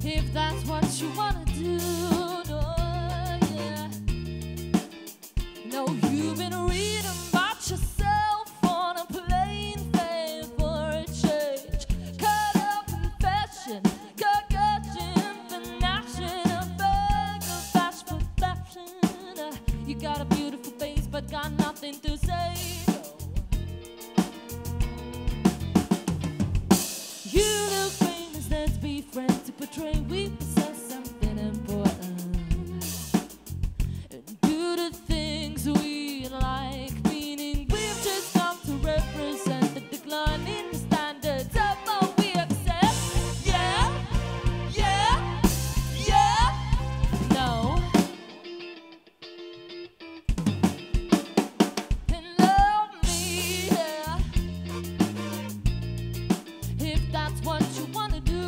if that's what you wanna do. No, yeah. No, you've been reading about yourself on a plain face for a change. Caught up in fashion, concussion, panache, a bag of fast perception. You got a beautiful face, but got nothing to say. You look famous, let's be friends. To portray we possess something important and do the things we like, meaning we've just come to represent the decline in the standards of what we accept. Yeah, yeah, yeah, no. And love me, yeah, if that's what you wanna do.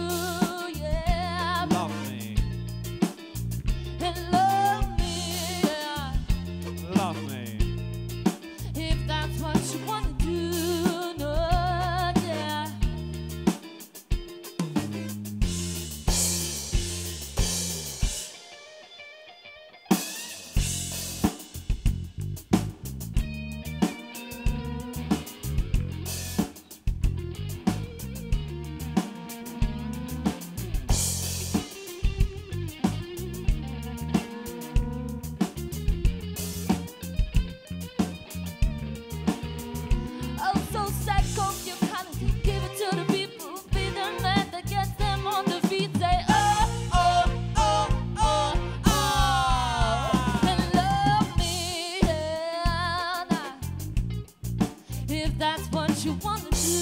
If that's what you wanna do,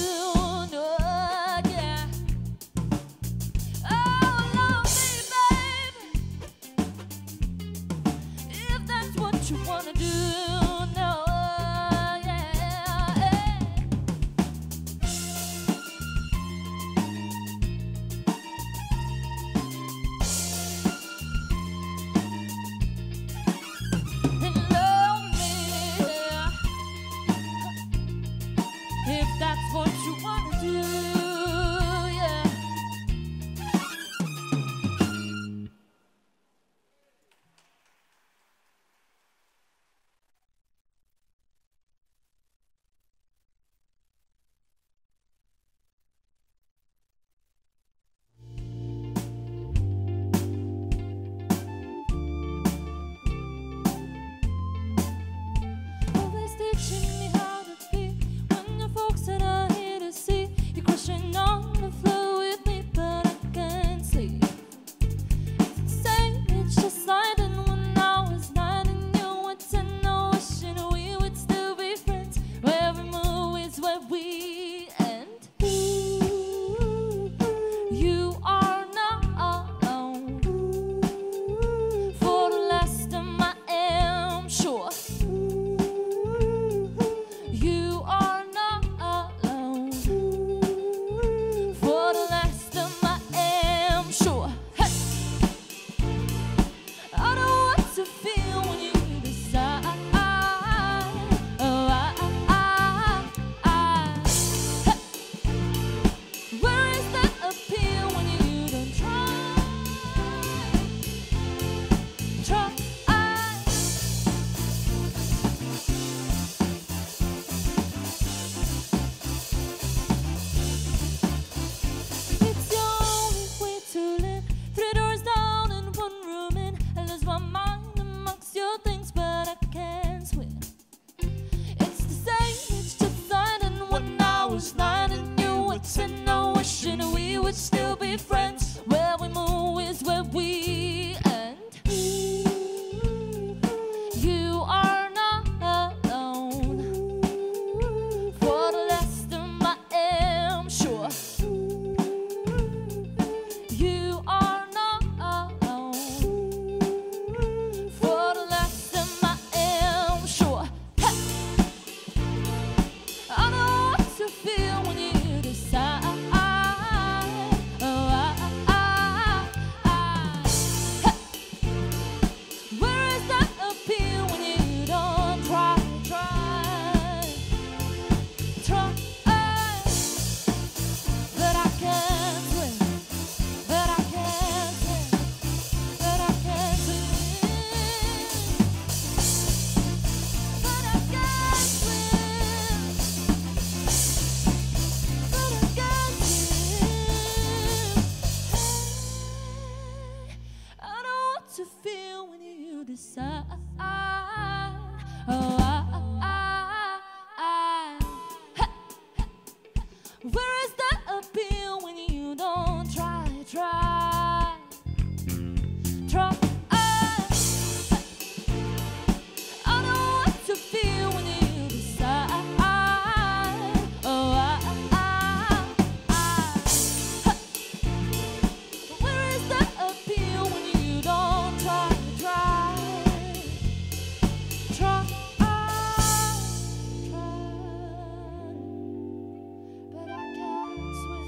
no, yeah. Oh, love me, baby. If that's what you wanna do, no, yeah. And love me, yeah. If that's what you wanna do, yeah. Always teaching me how to be when the folks that are here to see you crashing on the floor with me, but I can't sleep. Say it's just like then when I was 9 and you were 10, I wishing we would still be friends. Where every move is where we end. You are not alone. For the last time I am sure. to feel when you decide. Oh, where is the appeal when you don't try? I know what to feel when you decide. Oh, where is the appeal when you don't try? But I can't swim.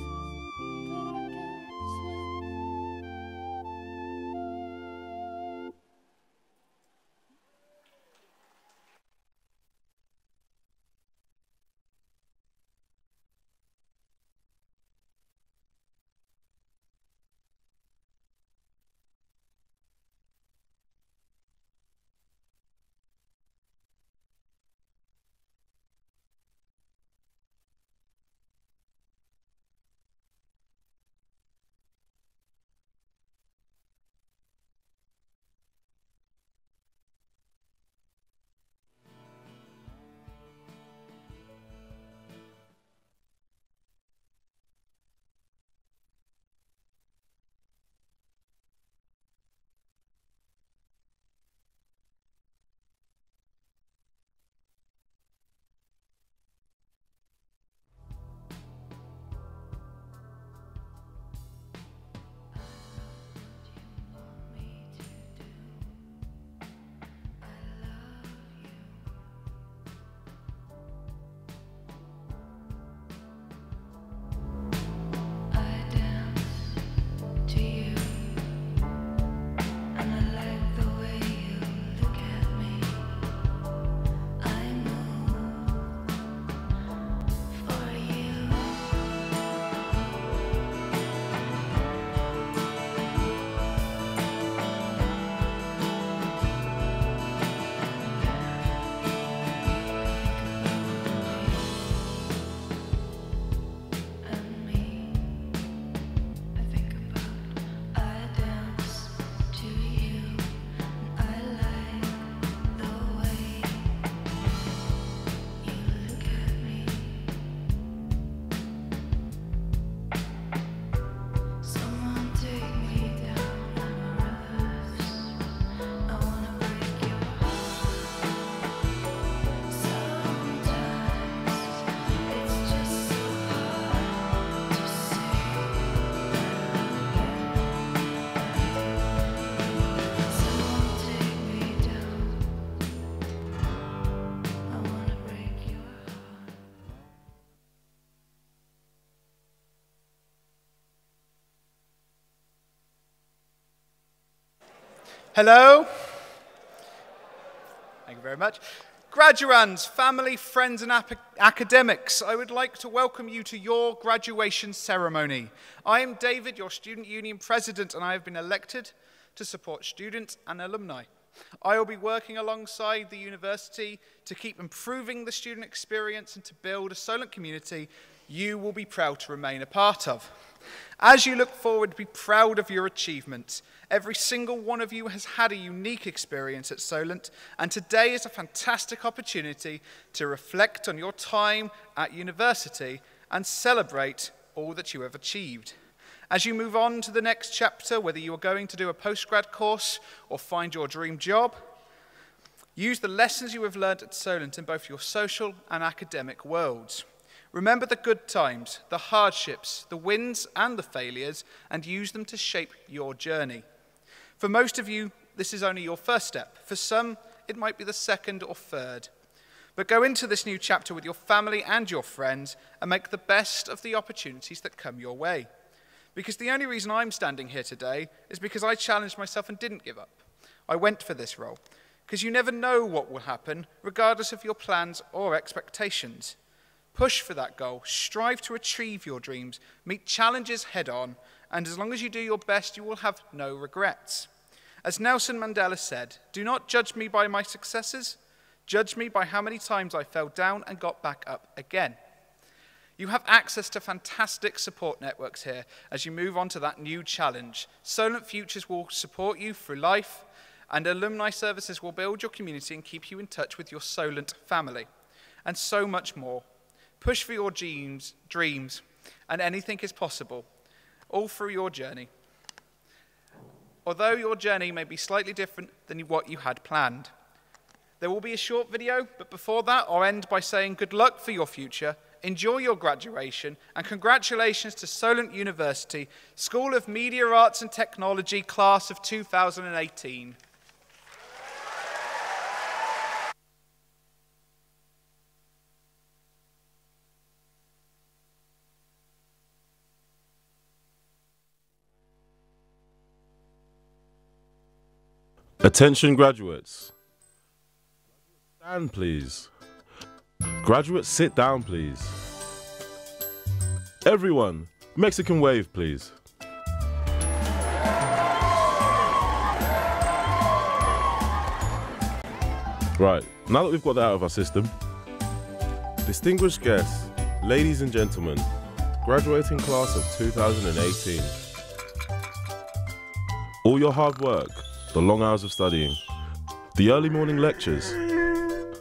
Hello. Thank you very much. Graduands, family, friends and academics, I would like to welcome you to your graduation ceremony. I am David, your Student Union President, and I have been elected to support students and alumni. I will be working alongside the university to keep improving the student experience and to build a Solent community you will be proud to remain a part of. As you look forward, be proud of your achievements. Every single one of you has had a unique experience at Solent, and today is a fantastic opportunity to reflect on your time at university and celebrate all that you have achieved. As you move on to the next chapter, whether you are going to do a postgrad course or find your dream job, use the lessons you have learned at Solent in both your social and academic worlds. Remember the good times, the hardships, the wins and the failures, and use them to shape your journey. For most of you, this is only your first step. For some, it might be the second or third. But go into this new chapter with your family and your friends and make the best of the opportunities that come your way. Because the only reason I'm standing here today is because I challenged myself and didn't give up. I went for this role. Because you never know what will happen, regardless of your plans or expectations. Push for that goal, strive to achieve your dreams, meet challenges head on, and as long as you do your best, you will have no regrets. As Nelson Mandela said, "Do not judge me by my successes, judge me by how many times I fell down and got back up again." You have access to fantastic support networks here as you move on to that new challenge. Solent Futures will support you through life, and alumni services will build your community and keep you in touch with your Solent family, and so much more. Push for your dreams, and anything is possible, all through your journey. Although your journey may be slightly different than what you had planned. There will be a short video, but before that, I'll end by saying good luck for your future, enjoy your graduation, and congratulations to Solent University, School of Media Arts and Technology, class of 2018. Attention graduates. Stand please. Graduates, sit down please. Everyone, Mexican wave please. Right, now that we've got that out of our system, distinguished guests, ladies and gentlemen, graduating class of 2018. All your hard work, the long hours of studying, the early morning lectures,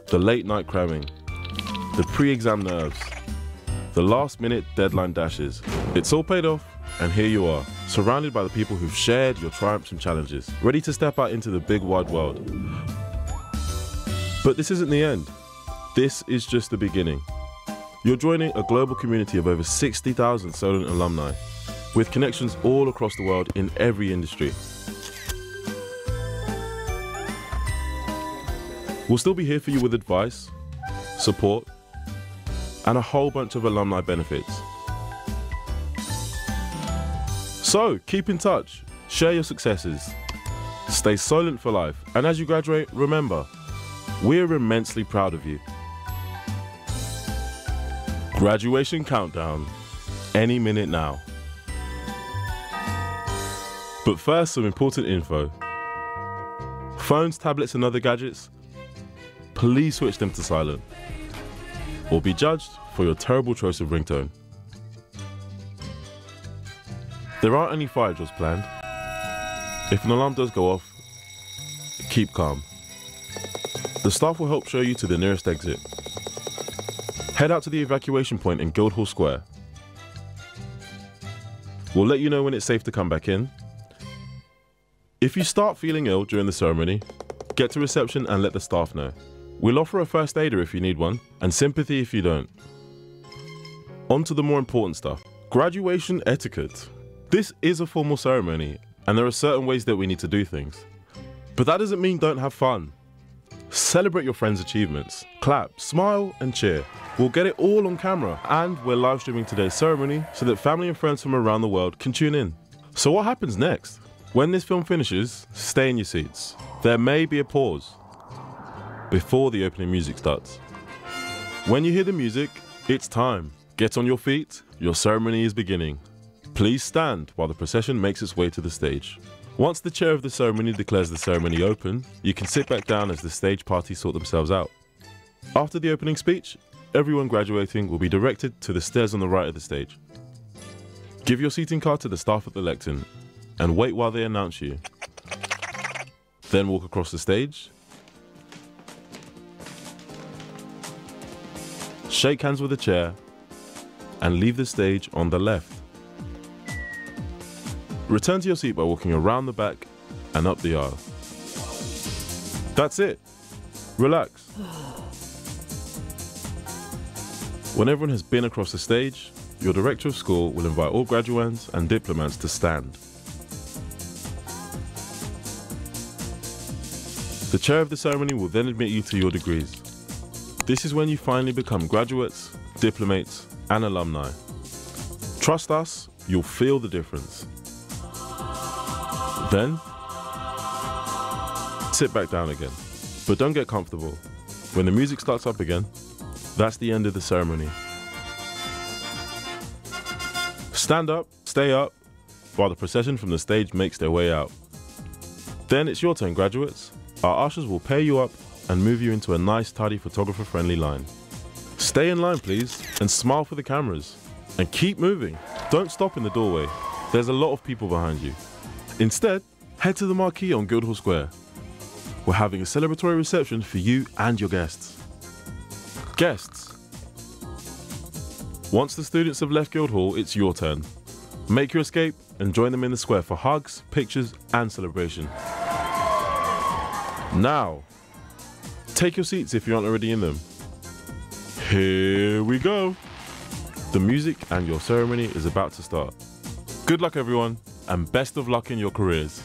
the late night cramming, the pre-exam nerves, the last minute deadline dashes. It's all paid off, and here you are, surrounded by the people who've shared your triumphs and challenges, ready to step out into the big wide world. But this isn't the end. This is just the beginning. You're joining a global community of over 60,000 Solent alumni, with connections all across the world in every industry. We'll still be here for you with advice, support, and a whole bunch of alumni benefits. So keep in touch, share your successes, stay Solent for life, and as you graduate, remember, we're immensely proud of you. Graduation countdown, any minute now. But first, some important info. Phones, tablets, and other gadgets, please switch them to silent, or be judged for your terrible choice of ringtone. There aren't any fire drills planned. If an alarm does go off, keep calm. The staff will help show you to the nearest exit. Head out to the evacuation point in Guildhall Square. We'll let you know when it's safe to come back in. If you start feeling ill during the ceremony, get to reception and let the staff know. We'll offer a first aider if you need one, and sympathy if you don't. On to the more important stuff. Graduation etiquette. This is a formal ceremony, and there are certain ways that we need to do things. But that doesn't mean don't have fun. Celebrate your friends' achievements. Clap, smile, and cheer. We'll get it all on camera, and we're live streaming today's ceremony so that family and friends from around the world can tune in. So what happens next? When this film finishes, stay in your seats. There may be a pause before the opening music starts. When you hear the music, it's time. Get on your feet, your ceremony is beginning. Please stand while the procession makes its way to the stage. Once the chair of the ceremony declares the ceremony open, you can sit back down as the stage party sort themselves out. After the opening speech, everyone graduating will be directed to the stairs on the right of the stage. Give your seating card to the staff at the lectern and wait while they announce you. Then walk across the stage, shake hands with the chair, and leave the stage on the left. Return to your seat by walking around the back and up the aisle. That's it. Relax. When everyone has been across the stage, your director of school will invite all graduands and diplomats to stand. The chair of the ceremony will then admit you to your degrees. This is when you finally become graduates, diplomates, and alumni. Trust us, you'll feel the difference. Then, sit back down again, but don't get comfortable. When the music starts up again, that's the end of the ceremony. Stand up, stay up, while the procession from the stage makes their way out. Then it's your turn, graduates. Our ushers will pair you up and move you into a nice, tidy, photographer-friendly line. Stay in line, please, and smile for the cameras. And keep moving. Don't stop in the doorway. There's a lot of people behind you. Instead, head to the marquee on Guildhall Square. We're having a celebratory reception for you and your guests. Guests. Once the students have left Guildhall, it's your turn. Make your escape and join them in the square for hugs, pictures, and celebration. Now, take your seats if you aren't already in them. Here we go. The music and your ceremony is about to start. Good luck, everyone, and best of luck in your careers.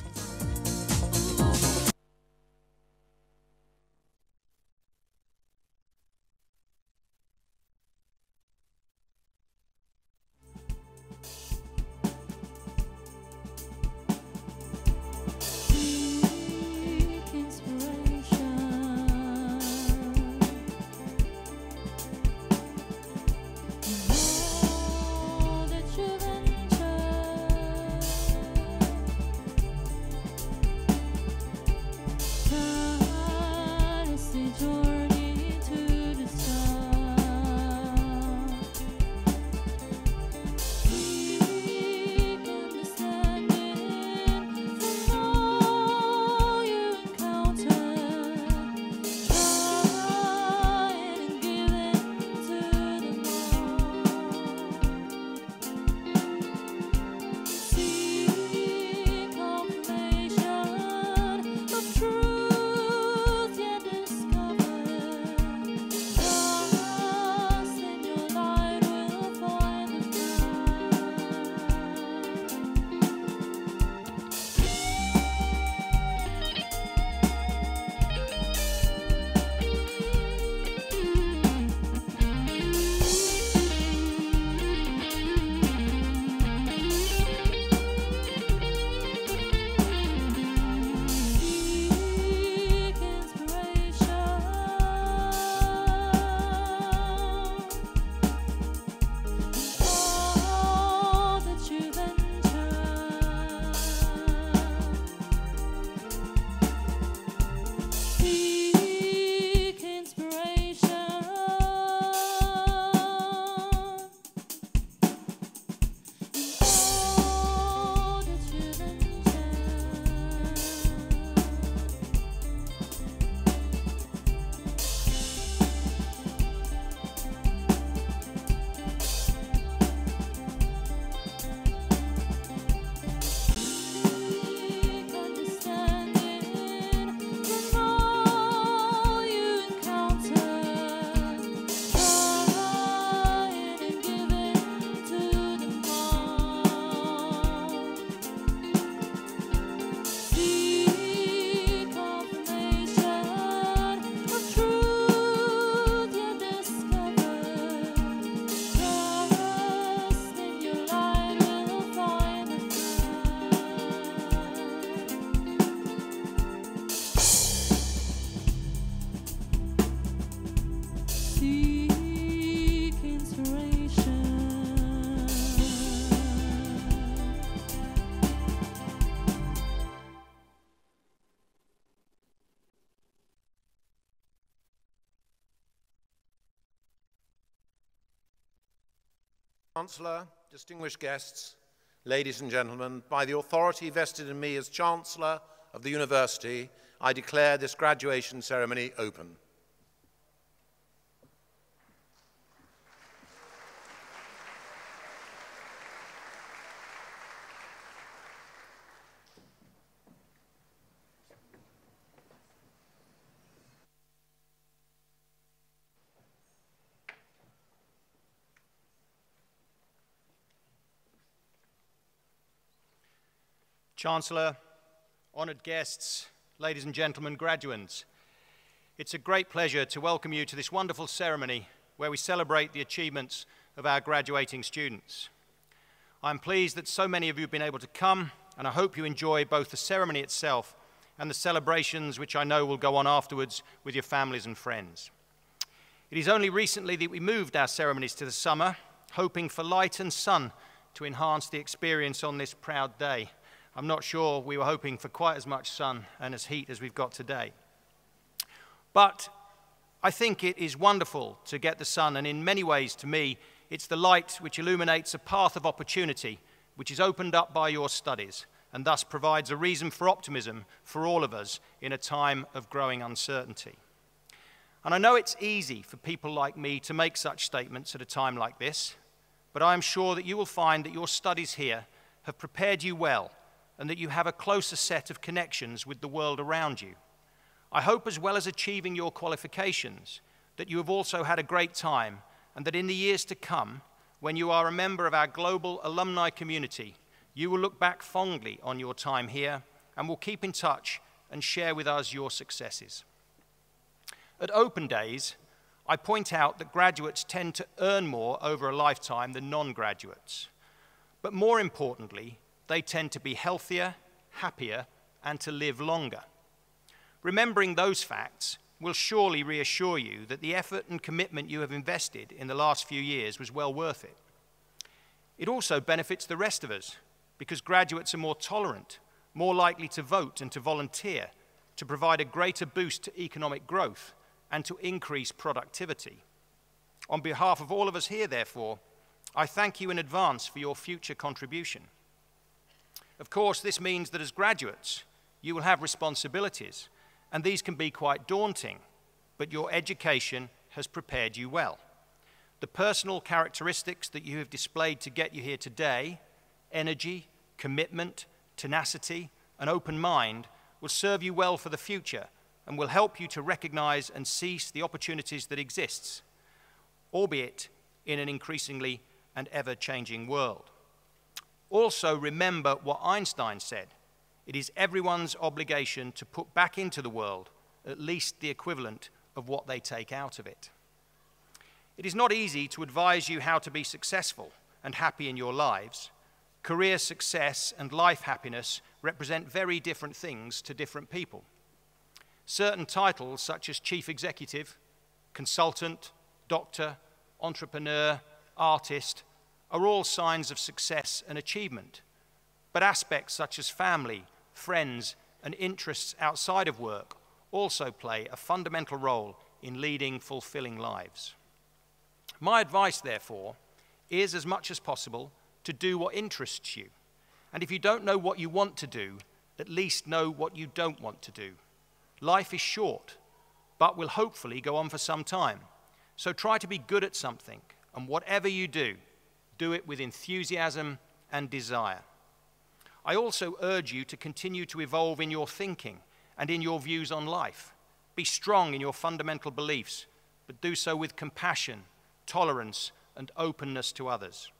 Chancellor, distinguished guests, ladies and gentlemen, by the authority vested in me as Chancellor of the University, I declare this graduation ceremony open. Chancellor, honoured guests, ladies and gentlemen, graduands, it's a great pleasure to welcome you to this wonderful ceremony where we celebrate the achievements of our graduating students. I'm pleased that so many of you have been able to come, and I hope you enjoy both the ceremony itself and the celebrations which I know will go on afterwards with your families and friends. It is only recently that we moved our ceremonies to the summer, hoping for light and sun to enhance the experience on this proud day. I'm not sure we were hoping for quite as much sun and as heat as we've got today. But I think it is wonderful to get the sun, and in many ways, to me, it's the light which illuminates a path of opportunity which is opened up by your studies, and thus provides a reason for optimism for all of us in a time of growing uncertainty. And I know it's easy for people like me to make such statements at a time like this, but I am sure that you will find that your studies here have prepared you well and that you have a closer set of connections with the world around you. I hope, as well as achieving your qualifications, that you have also had a great time, and that in the years to come, when you are a member of our global alumni community, you will look back fondly on your time here and will keep in touch and share with us your successes. At Open Days, I point out that graduates tend to earn more over a lifetime than non-graduates. But more importantly, they tend to be healthier, happier, and to live longer. Remembering those facts will surely reassure you that the effort and commitment you have invested in the last few years was well worth it. It also benefits the rest of us, because graduates are more tolerant, more likely to vote and to volunteer, to provide a greater boost to economic growth, and to increase productivity. On behalf of all of us here, therefore, I thank you in advance for your future contribution. Of course, this means that as graduates, you will have responsibilities, and these can be quite daunting, but your education has prepared you well. The personal characteristics that you have displayed to get you here today, energy, commitment, tenacity, an open mind, will serve you well for the future and will help you to recognize and seize the opportunities that exist, albeit in an increasingly and ever-changing world. Also, remember what Einstein said: it is everyone's obligation to put back into the world at least the equivalent of what they take out of it. It is not easy to advise you how to be successful and happy in your lives. Career success and life happiness represent very different things to different people. Certain titles, such as chief executive, consultant, doctor, entrepreneur, artist, are all signs of success and achievement. But aspects such as family, friends, and interests outside of work also play a fundamental role in leading fulfilling lives. My advice, therefore, is as much as possible to do what interests you. And if you don't know what you want to do, at least know what you don't want to do. Life is short, but will hopefully go on for some time. So try to be good at something, and whatever you do it with enthusiasm and desire. I also urge you to continue to evolve in your thinking and in your views on life. Be strong in your fundamental beliefs, but do so with compassion, tolerance, and openness to others.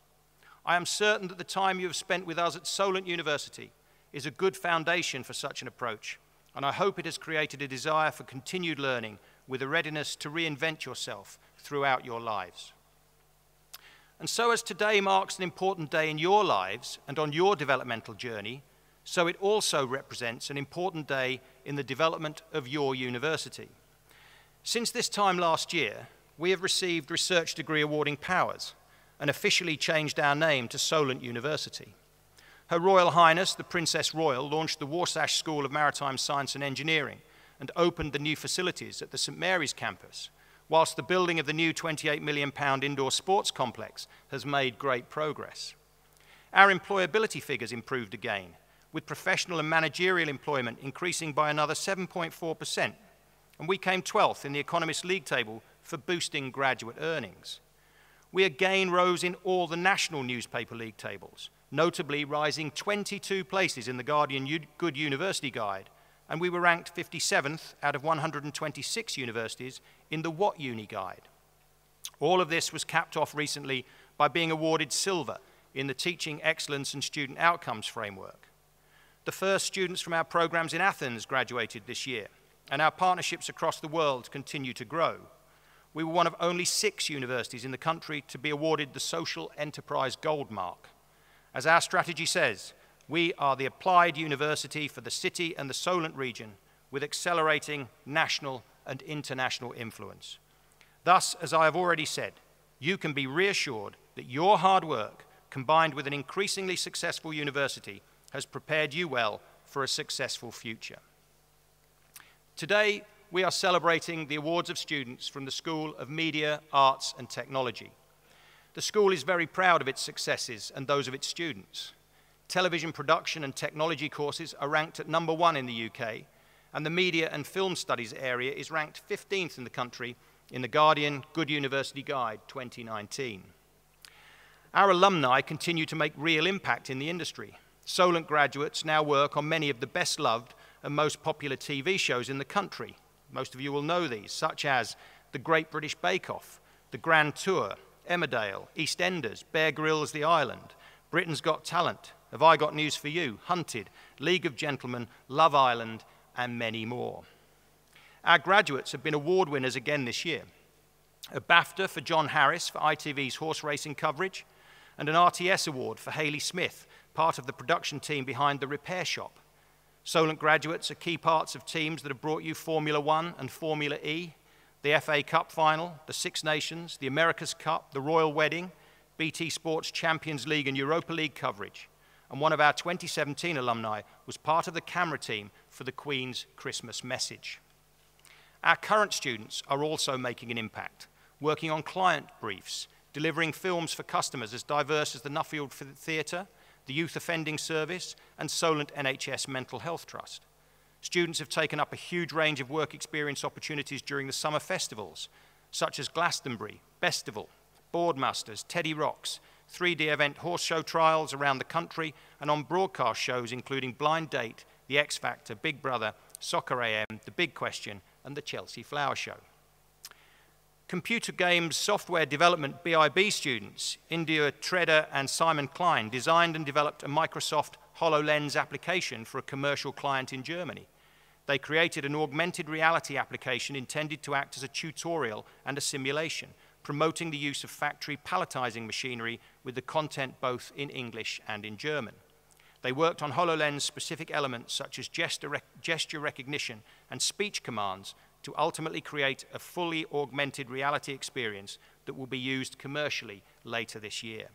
I am certain that the time you have spent with us at Solent University is a good foundation for such an approach, and I hope it has created a desire for continued learning with a readiness to reinvent yourself throughout your lives. And so, as today marks an important day in your lives and on your developmental journey, so it also represents an important day in the development of your university. Since this time last year, we have received research degree awarding powers and officially changed our name to Solent University. Her Royal Highness, the Princess Royal, launched the Warsash School of Maritime Science and Engineering and opened the new facilities at the St Mary's campus, whilst the building of the new £28 million indoor sports complex has made great progress. Our employability figures improved again, with professional and managerial employment increasing by another 7.4%, and we came 12th in the Economist League table for boosting graduate earnings. We again rose in all the national newspaper league tables, notably rising 22 places in the Guardian Good University Guide, and we were ranked 57th out of 126 universities in the What Uni Guide. All of this was capped off recently by being awarded silver in the Teaching Excellence and Student Outcomes framework. The first students from our programs in Athens graduated this year, and our partnerships across the world continue to grow. We were one of only 6 universities in the country to be awarded the Social Enterprise Gold Mark. As our strategy says, we are the applied university for the city and the Solent region with accelerating national and international influence. Thus, as I have already said, you can be reassured that your hard work, combined with an increasingly successful university, has prepared you well for a successful future. Today, we are celebrating the awards of students from the School of Media, Arts and Technology. The school is very proud of its successes and those of its students. Television production and technology courses are ranked at #1 in the UK, and the media and film studies area is ranked 15th in the country in the Guardian Good University Guide 2019. Our alumni continue to make real impact in the industry. Solent graduates now work on many of the best-loved and most popular TV shows in the country. Most of you will know these, such as The Great British Bake Off, The Grand Tour, Emmerdale, EastEnders, Bear Grylls The Island, Britain's Got Talent, Have I Got News for You, Hunted, League of Gentlemen, Love Island, and many more. Our graduates have been award winners again this year. A BAFTA for John Harris for ITV's horse racing coverage, and an RTS award for Hayley Smith, part of the production team behind The Repair Shop. Solent graduates are key parts of teams that have brought you Formula One and Formula E, the FA Cup final, the Six Nations, the America's Cup, the Royal Wedding, BT Sports Champions League and Europa League coverage. And one of our 2017 alumni was part of the camera team for the Queen's Christmas message. Our current students are also making an impact, working on client briefs, delivering films for customers as diverse as the Nuffield Theatre, the Youth Offending Service, and Solent NHS Mental Health Trust. Students have taken up a huge range of work experience opportunities during the summer festivals, such as Glastonbury, Bestival, Boardmasters, Teddy Rocks, 3D event horse show trials around the country, and on broadcast shows including Blind Date, The X Factor, Big Brother, Soccer AM, The Big Question, and the Chelsea Flower Show. Computer games software development BIB students, India Tredder and Simon Klein, designed and developed a Microsoft HoloLens application for a commercial client in Germany. They created an augmented reality application intended to act as a tutorial and a simulation, promoting the use of factory palletizing machinery with the content both in English and in German. They worked on HoloLens specific elements such as gesture recognition and speech commands to ultimately create a fully augmented reality experience that will be used commercially later this year.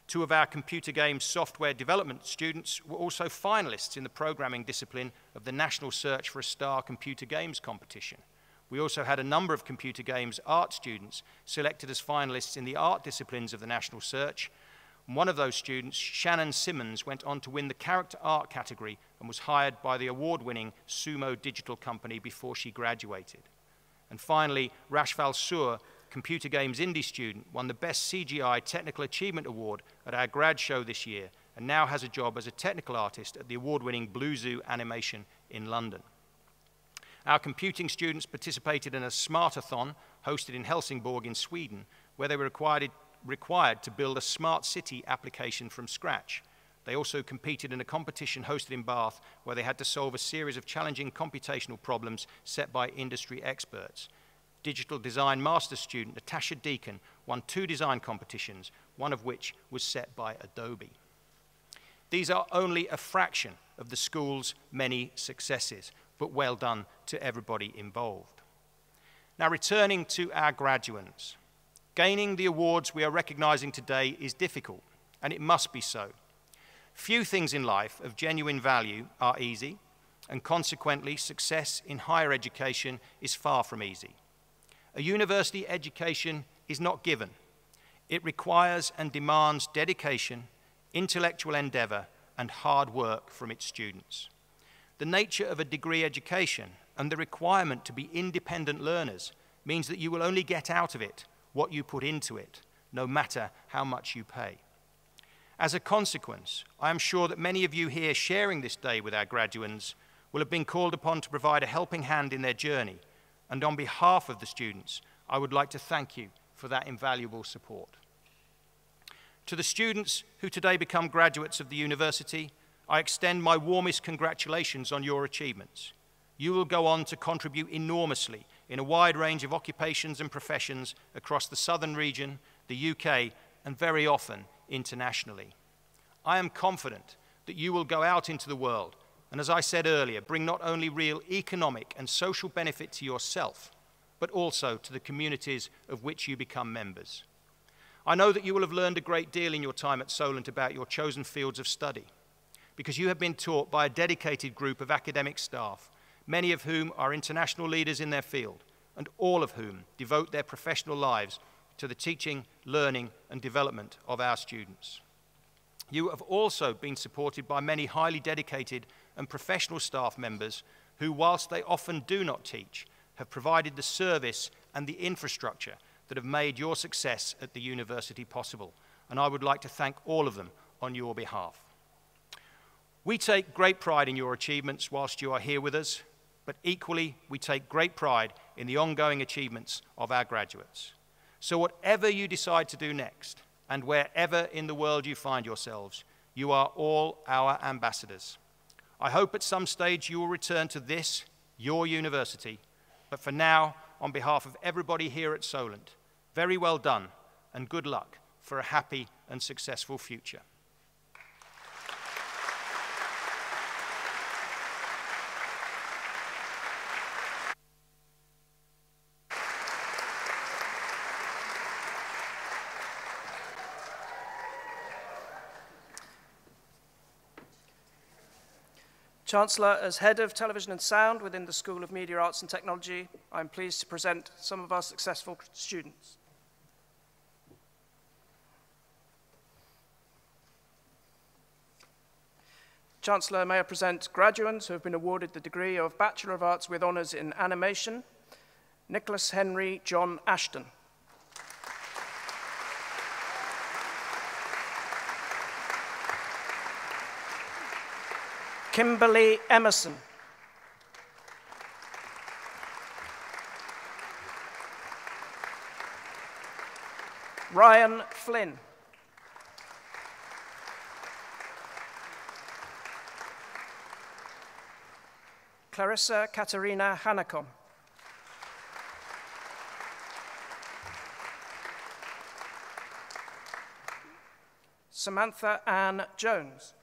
Two of our computer games software development students were also finalists in the programming discipline of the National Search for a Star Computer Games competition. We also had a number of computer games art students selected as finalists in the art disciplines of the National Search. And one of those students, Shannon Simmons, went on to win the character art category and was hired by the award-winning Sumo Digital Company before she graduated. And finally, Rashval Sur, computer games indie student, won the Best CGI Technical Achievement Award at our grad show this year and now has a job as a technical artist at the award-winning Blue Zoo Animation in London. Our computing students participated in a Smartathon hosted in Helsingborg in Sweden, where they were required to build a smart city application from scratch. They also competed in a competition hosted in Bath, where they had to solve a series of challenging computational problems set by industry experts. Digital design master's student Natasha Deacon won 2 design competitions, one of which was set by Adobe. These are only a fraction of the school's many successes, but well done to everybody involved. Now, returning to our graduates. Gaining the awards we are recognizing today is difficult, and it must be so. Few things in life of genuine value are easy, and consequently, success in higher education is far from easy. A university education is not given. It requires and demands dedication, intellectual endeavor, and hard work from its students. The nature of a degree education and the requirement to be independent learners means that you will only get out of it what you put into it, no matter how much you pay. As a consequence, I am sure that many of you here sharing this day with our graduands will have been called upon to provide a helping hand in their journey, and on behalf of the students, I would like to thank you for that invaluable support. To the students who today become graduates of the university, I extend my warmest congratulations on your achievements. You will go on to contribute enormously in a wide range of occupations and professions across the southern region, the UK, and very often internationally. I am confident that you will go out into the world and, as I said earlier, bring not only real economic and social benefit to yourself, but also to the communities of which you become members. I know that you will have learned a great deal in your time at Solent about your chosen fields of study, because you have been taught by a dedicated group of academic staff, many of whom are international leaders in their field, and all of whom devote their professional lives to the teaching, learning, and development of our students. You have also been supported by many highly dedicated and professional staff members who, whilst they often do not teach, have provided the service and the infrastructure that have made your success at the university possible, and I would like to thank all of them on your behalf. We take great pride in your achievements whilst you are here with us, but equally we take great pride in the ongoing achievements of our graduates. So whatever you decide to do next, and wherever in the world you find yourselves, you are all our ambassadors. I hope at some stage you will return to this, your university, but for now, on behalf of everybody here at Solent, very well done and good luck for a happy and successful future. Chancellor, as Head of Television and Sound within the School of Media Arts and Technology, I'm pleased to present some of our successful students. Chancellor, may I present graduates who have been awarded the degree of Bachelor of Arts with Honours in Animation, Nicholas Henry John Ashton. Kimberly Emerson. Ryan Flynn. Clarissa Katerina Hanacom. Samantha Ann Jones.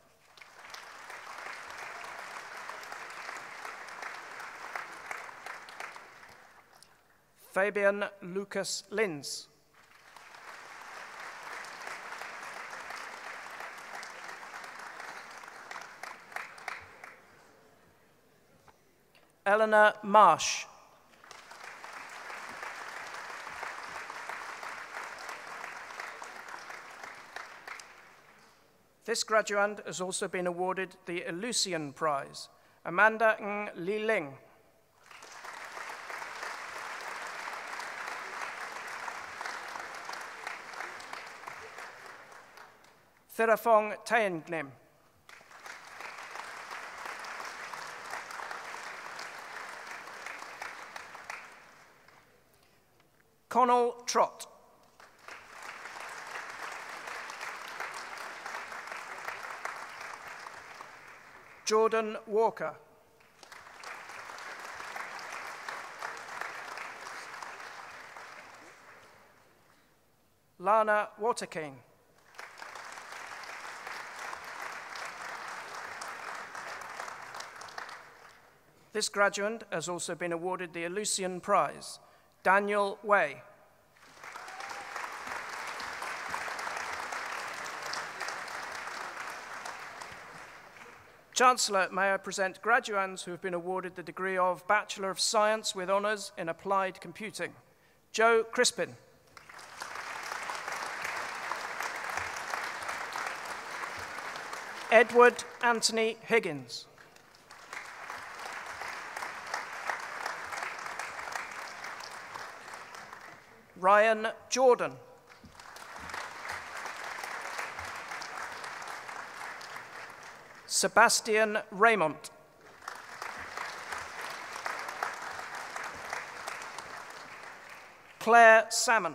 Fabian Lucas Linz. Eleanor Marsh. This graduand has also been awarded the Eleusian Prize, Amanda Ng Li Ling. Thirafong Taengnim. Connell Trott. Jordan Walker. Lana Waterkane. This graduand has also been awarded the Eleusian Prize, Daniel Way. Chancellor, may I present graduands who have been awarded the degree of Bachelor of Science with Honours in Applied Computing. Joe Crispin. Edward Anthony Higgins. Ryan Jordan. Sebastian Raymond. Claire Salmon.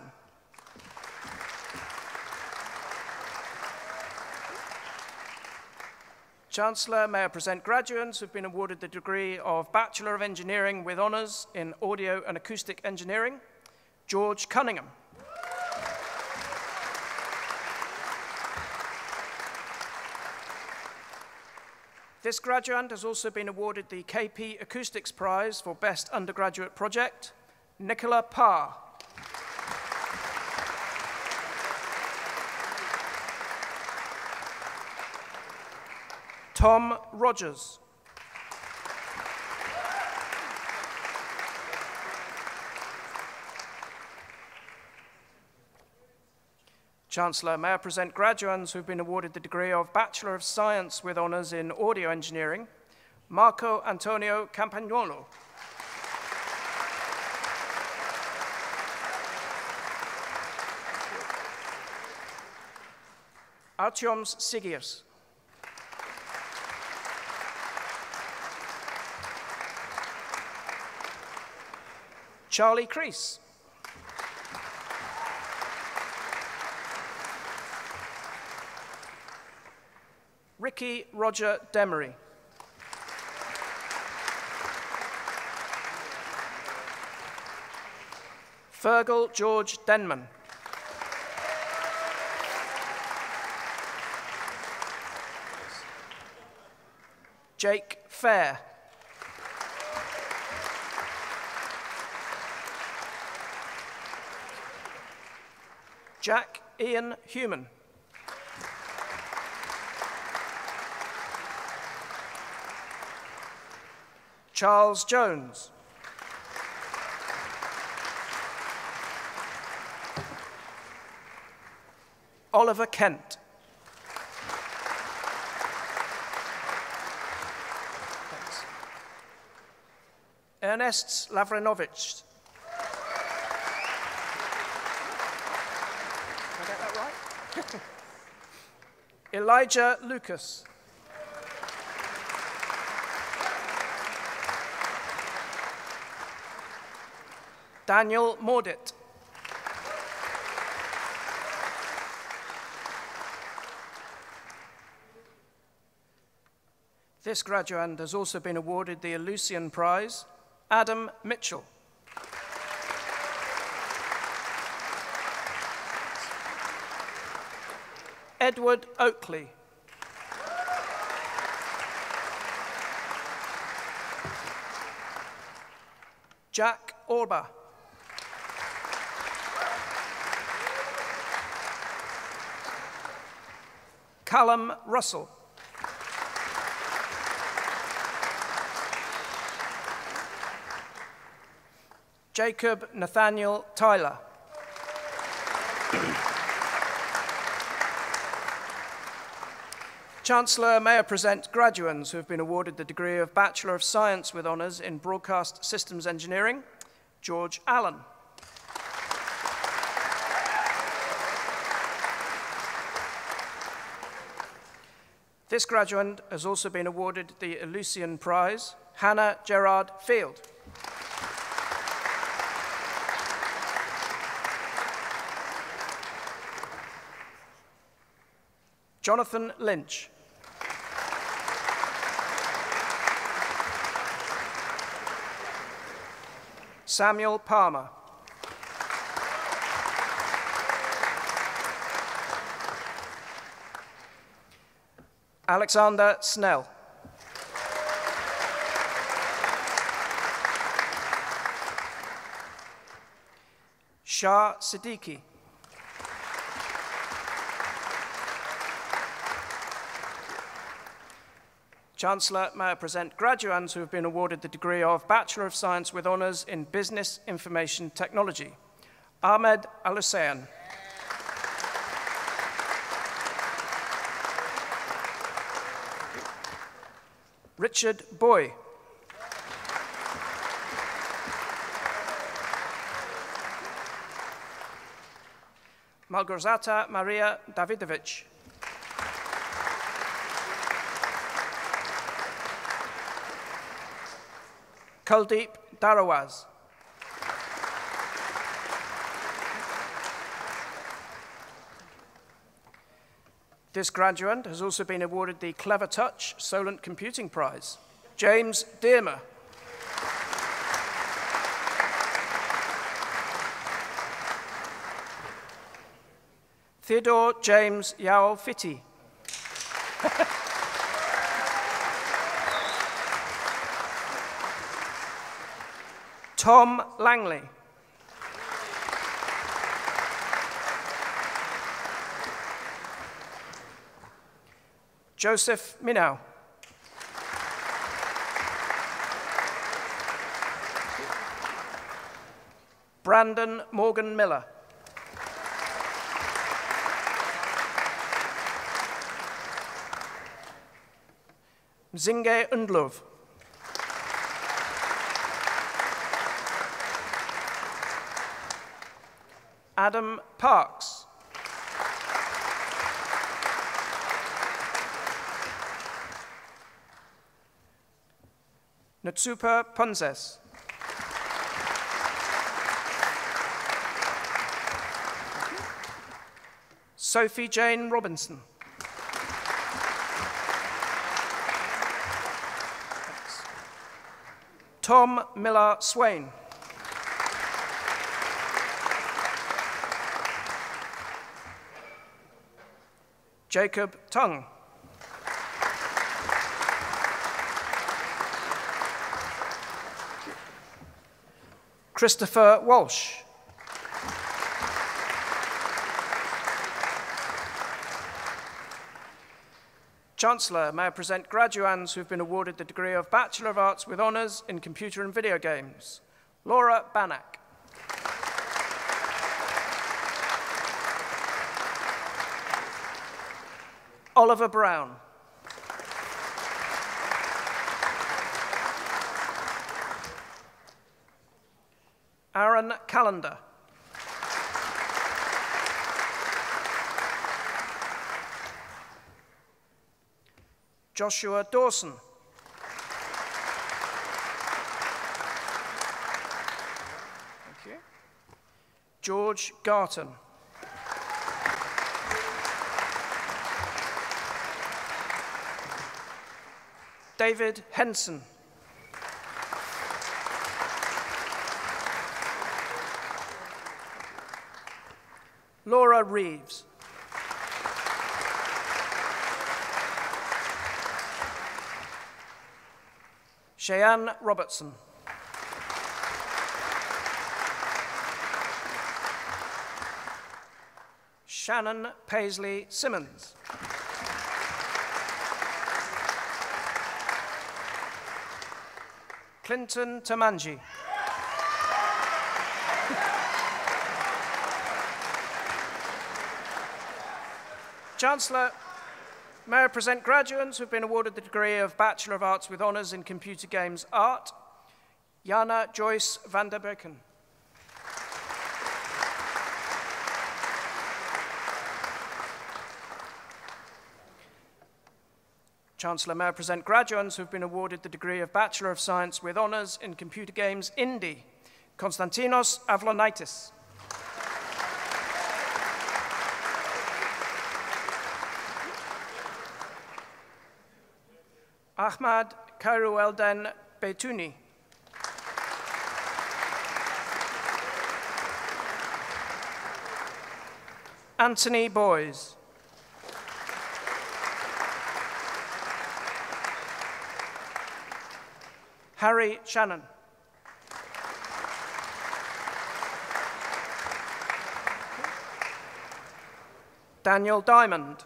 Chancellor, may I present graduates who have been awarded the degree of Bachelor of Engineering with Honours in Audio and Acoustic Engineering. George Cunningham. This graduand has also been awarded the KP Acoustics Prize for Best Undergraduate Project, Nicola Parr. Tom Rogers. Chancellor, may I present graduates who have been awarded the degree of Bachelor of Science with Honours in Audio Engineering, Marco Antonio Campagnolo. Artyoms Sigirs. Charlie Crease. Ricky Roger Demery. Fergal George Denman. Jake Fair. Jack Ian Human. Charles Jones. Oliver Kent. Thanks. Ernest Lavrinovich. Did I get that right? Elijah Lucas. Daniel Maudit. This graduand has also been awarded the Lucian Prize, Adam Mitchell. Edward Oakley. Jack Orba. Callum Russell. Jacob Nathaniel Tyler. Chancellor, may I present graduates who have been awarded the degree of Bachelor of Science with Honours in Broadcast Systems Engineering, George Allen. This graduate has also been awarded the Lucian Prize, Hannah Gerard Field. Jonathan Lynch. Samuel Palmer. Alexander Snell. Shah Siddiqui. Chancellor, may I present graduates who have been awarded the degree of Bachelor of Science with Honours in Business Information Technology. Ahmed Al-Hussein. Richard Boy. Malgorzata Maria Davidovich. Kuldeep Darawaz. This graduate has also been awarded the Clever Touch Solent Computing Prize. James Dearmer. Theodore James Yao Fitty. Tom Langley. Joseph Minow. Brandon Morgan Miller. Mzinge Undlov. Adam Parks. Natsupa Punzes. Sophie Jane Robinson. Tom Miller Swain. Jacob Tung. Christopher Walsh. Chancellor, may I present graduands who have been awarded the degree of Bachelor of Arts with Honours in Computer and Video Games. Laura Bannack. Oliver Brown. Aaron Callender. Joshua Dawson. Thank you. George Garton. David Henson. Laura Reeves. Cheyenne Robertson. Shannon Paisley Simmons. Clinton Tamanji. Chancellor, may I present graduates who have been awarded the degree of Bachelor of Arts with Honours in Computer Games Art. Jana Joyce van der Beken. Chancellor, may I present graduates who have been awarded the degree of Bachelor of Science with Honours in Computer Games Indie. Konstantinos Avlonaitis. Ahmad Kairuelden Betuni. Anthony Boys. Harry Shannon. Daniel Diamond.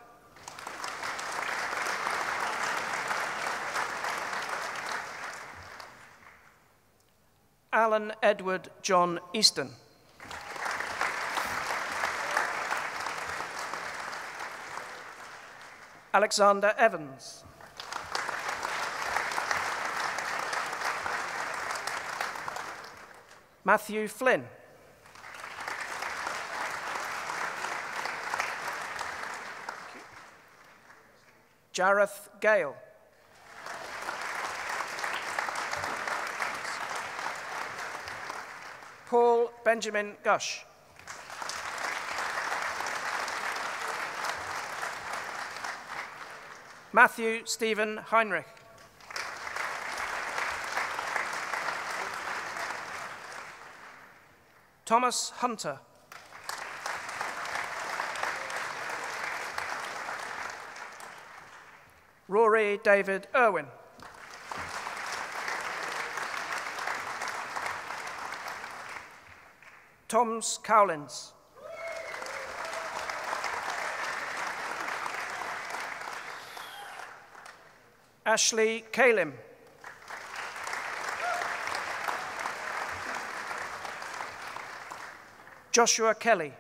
Alan Edward John Easton. Alexander Evans. Matthew Flynn. Jareth Gale. Paul Benjamin Gush. Matthew Stephen Heinrich. Thomas Hunter. Rory David Irwin. Toms Cowlins. Ashley Kalim. Joshua Kelly.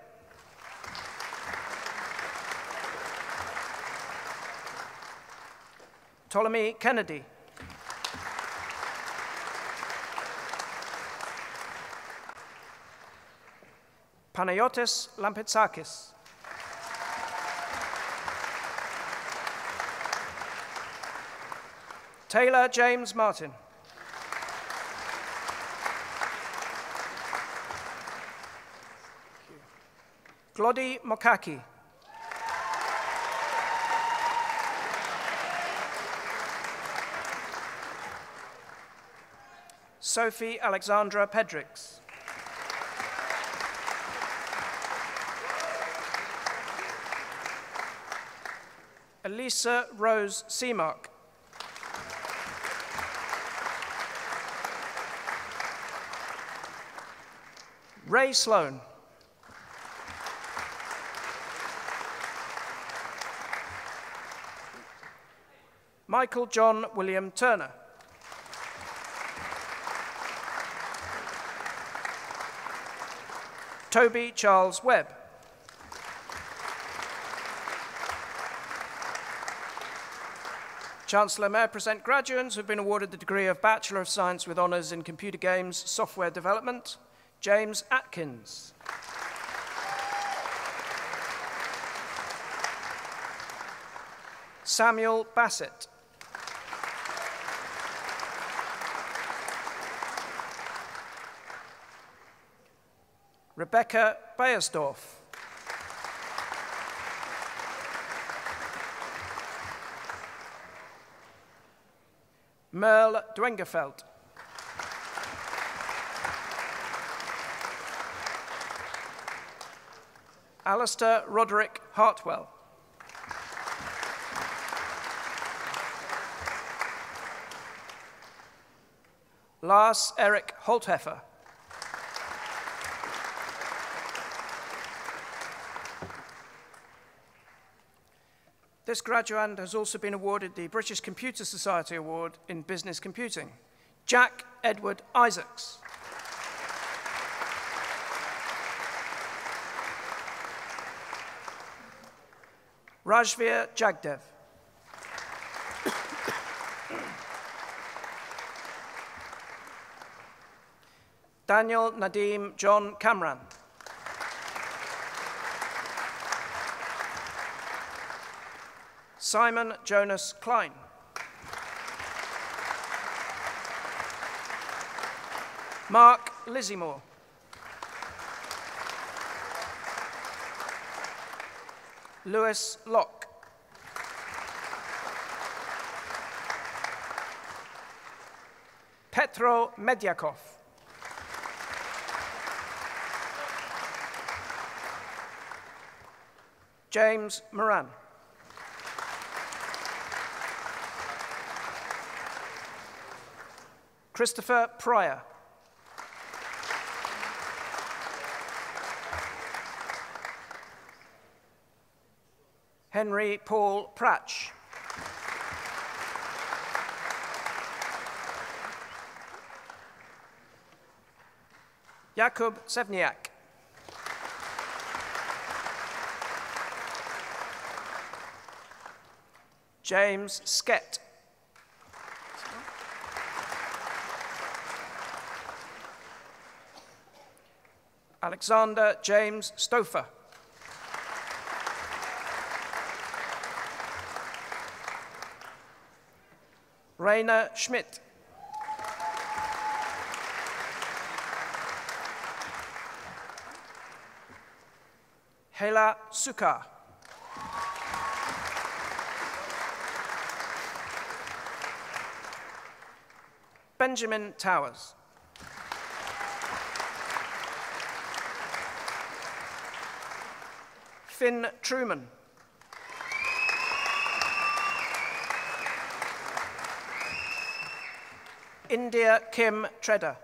Ptolemy Kennedy. Panayotis Lampitsakis. Taylor James Martin. Glody Mokaki. Sophie Alexandra Pedrix. Elisa Rose Seamark. Ray Sloan. Michael John William Turner. Toby Charles Webb. Chancellor, may I present graduates who have been awarded the degree of Bachelor of Science with Honours in Computer Games Software Development. James Atkins. Samuel Bassett. Rebecca Beiersdorf. Merle Dwengefeld. Alistair Roderick Hartwell. Lars Erik Holtheffer. This graduand has also been awarded the British Computer Society Award in Business Computing. Jack Edward Isaacs. Rajveer Jagdev. Daniel Nadeem John Kamran. Simon Jonas Klein. Mark Lizzymore. Lewis Locke. Petro Medyakov. James Moran. Christopher Pryor. Henry Paul Pratch. Jakub Sevniak. James Skett. Alexander James Stouffer. Rainer Schmidt. Hela Sukar. Benjamin Towers. Finn Truman. India Kim Tredder.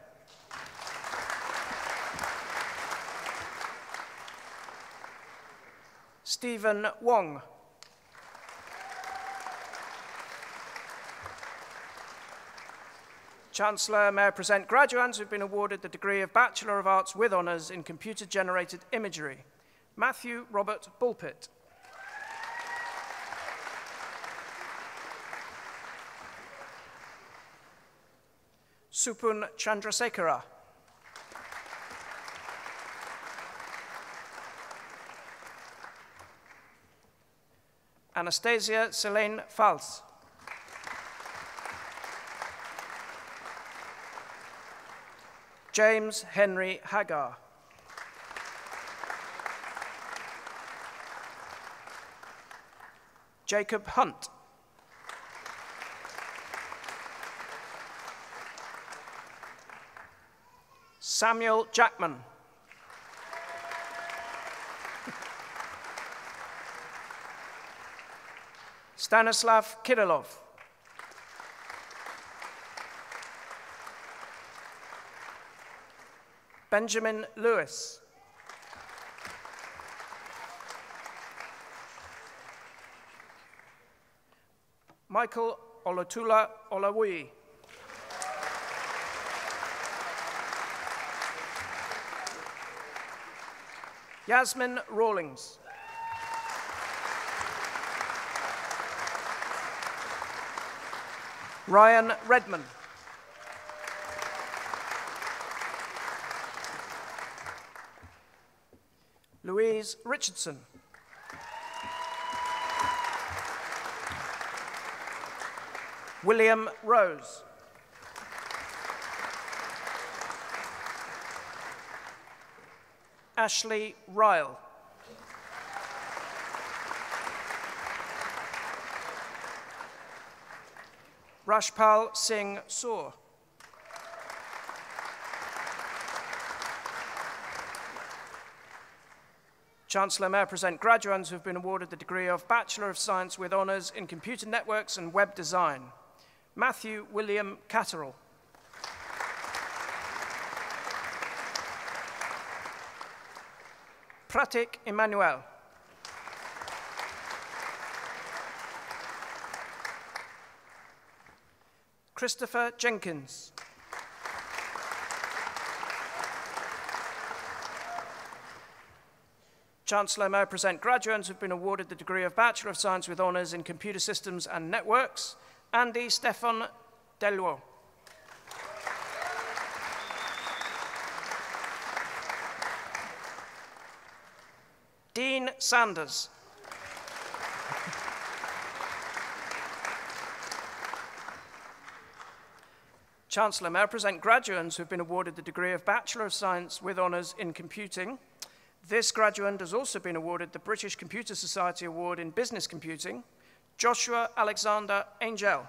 Stephen Wong. Chancellor, may I present graduates who have been awarded the degree of Bachelor of Arts with Honours in Computer-Generated Imagery. Matthew Robert Bulpit. Supun Chandrasekhara. Anastasia Selene Fals. James Henry Hagar. Jacob Hunt. Samuel Jackman. Stanislav Kirillov. Benjamin Lewis. Michael Olotula Olawui. Yasmin Rawlings. Ryan Redman. Louise Richardson. William Rose. Ashley Ryle. Rashpal Singh Soor. Chancellor, may I present graduates who have been awarded the degree of Bachelor of Science with Honours in Computer Networks and Web Design. Matthew William Catterall. Pratik Emmanuel. Christopher Jenkins. Chancellor, may I present graduates who have been awarded the degree of Bachelor of Science with Honours in Computer Systems and Networks. Andy Stefan Deluo. Dean Sanders. Chancellor, may I present graduates who have been awarded the degree of Bachelor of Science with Honours in Computing. This graduate has also been awarded the British Computer Society Award in Business Computing. Joshua Alexander Angel.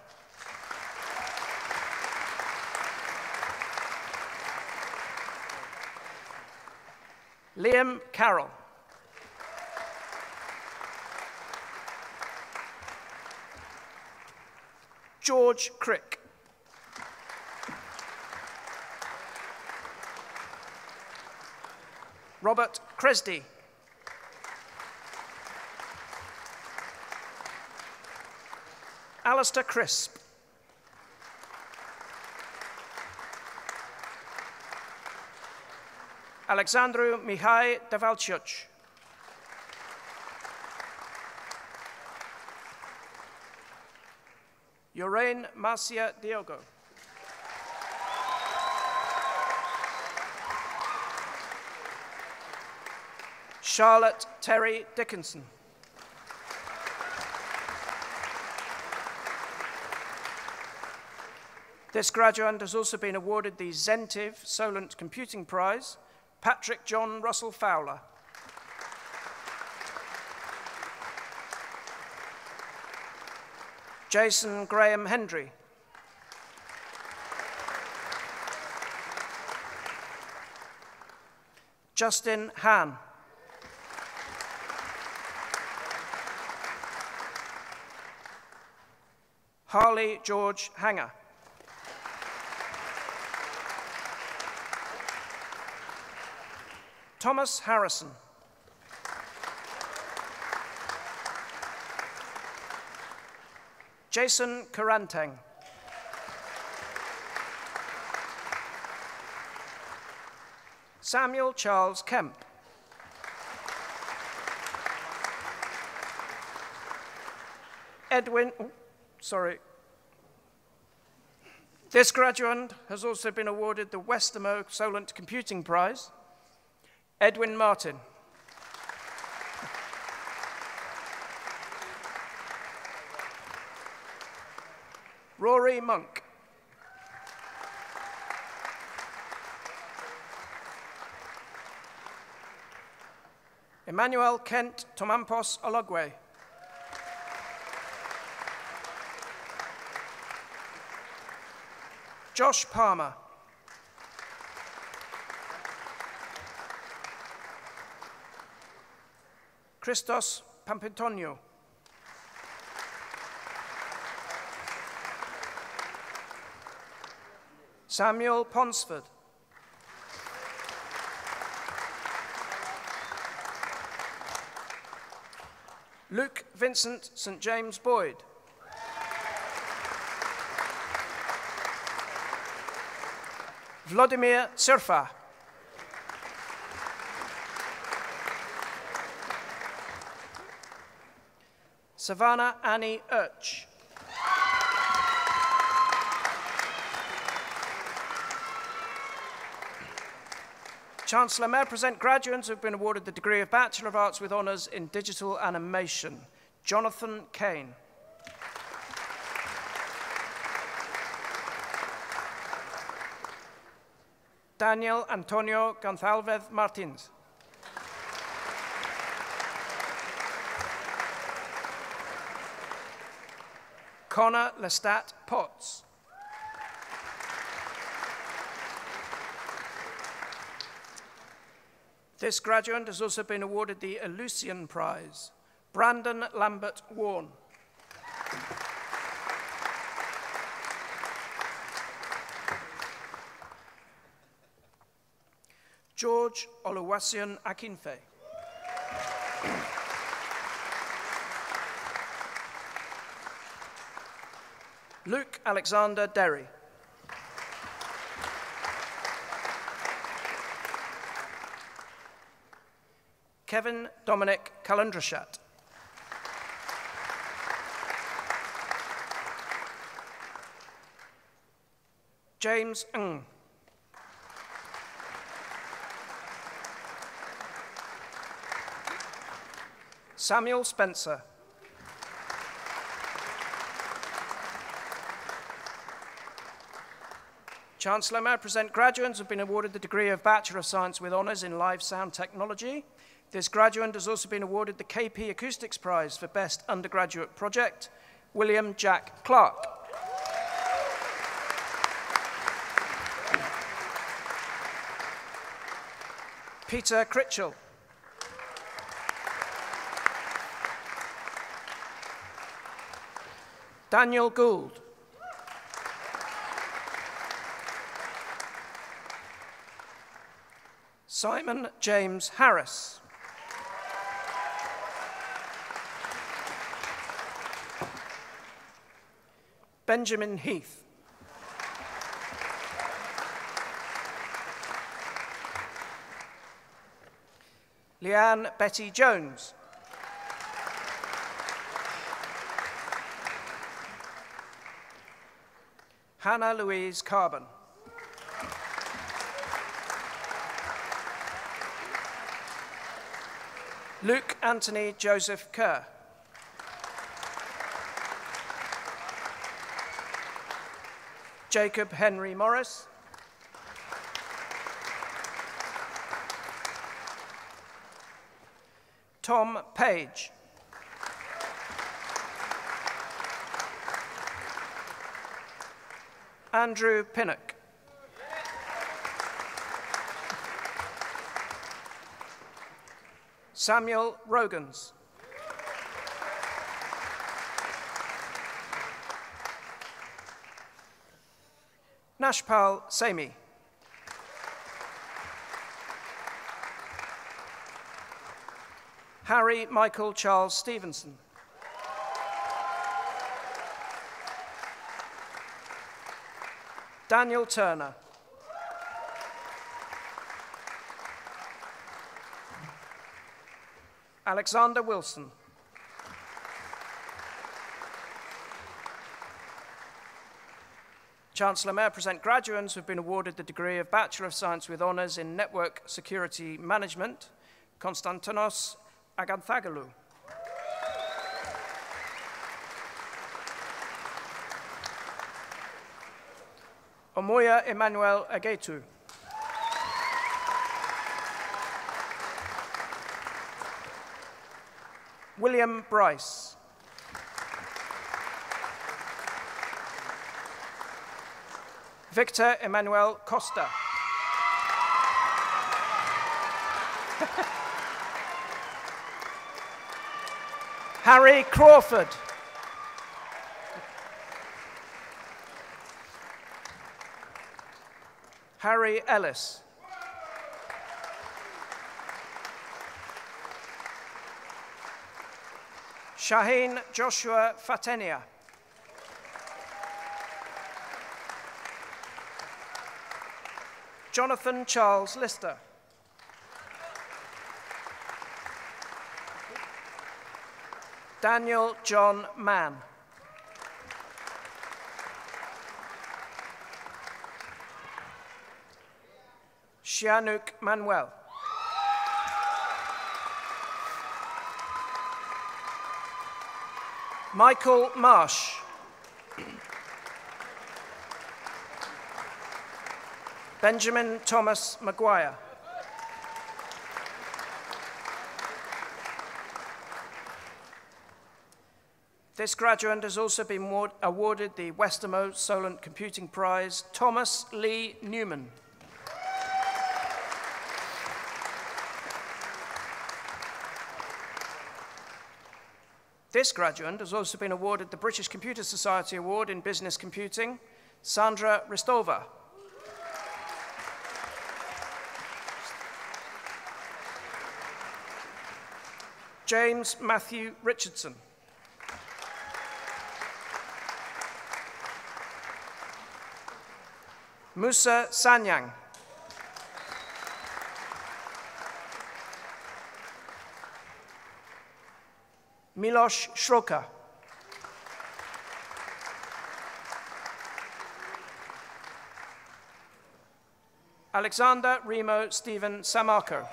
Liam Carroll. George Crick. Robert Cresdy. Alistair Crisp. Alexandru Mihai Devalciuc. Yorain Marcia Diogo. Charlotte Terry Dickinson. This graduate has also been awarded the Zentiv Solent Computing Prize. Patrick John Russell Fowler. Jason Graham Hendry. Justin Hahn. Harley George Hanger. Thomas Harrison. Jason Karanteng. Samuel Charles Kemp. This graduand has also been awarded the Westermo Solent Computing Prize. Edwin Martin. Rory Monk. Emmanuel Kent Tomampos Ologwe. Josh Palmer. Christos Pampitonio. Samuel Ponsford. Luke Vincent St. James Boyd. Vladimir Surfa. Savannah Annie Urch. Chancellor, may I present graduates who have been awarded the degree of Bachelor of Arts with Honours in Digital Animation. Jonathan Kane. Daniel Antonio Gonçalves Martins. Connor Lestat Potts. This graduate has also been awarded the Eleusian Prize. Brandon Lambert Warren. George Oluwaseun Akinfe. Luke Alexander Derry. Kevin Dominic Kalendrashat. James Ng. Samuel Spencer. Chancellor, may I present graduates who have been awarded the degree of Bachelor of Science with Honours in Live Sound Technology. This graduate has also been awarded the KP Acoustics Prize for Best Undergraduate Project. William Jack Clark. Peter Critchell. Daniel Gould. Simon James Harris. Benjamin Heath. Leanne Betty Jones. Hannah Louise Carbon. Luke Anthony Joseph Kerr. Jacob Henry Morris. Tom Page. Andrew Pinnock. Samuel Rogans. Nashpal Sami. Harry Michael Charles Stevenson. Daniel Turner. Alexander Wilson. Chancellor, may I present graduates who have been awarded the degree of Bachelor of Science with Honours in Network Security Management, Konstantinos Aganthagolou. Omoya Emmanuel Agetu. William Bryce. Victor Emmanuel Costa. Harry Crawford. Harry Ellis. Shaheen Joshua Fatenia. Jonathan Charles Lister. Daniel John Mann. Sihanouk Manuel. Michael Marsh. Benjamin Thomas Maguire. This graduate has also been awarded the Westermo Solent Computing Prize, Thomas Lee Newman. This graduate has also been awarded the British Computer Society Award in Business Computing, Sandra Ristova. James Matthew Richardson. Musa Sanyang. Miloš Šroka. Alexander Remo Stephen Samarko.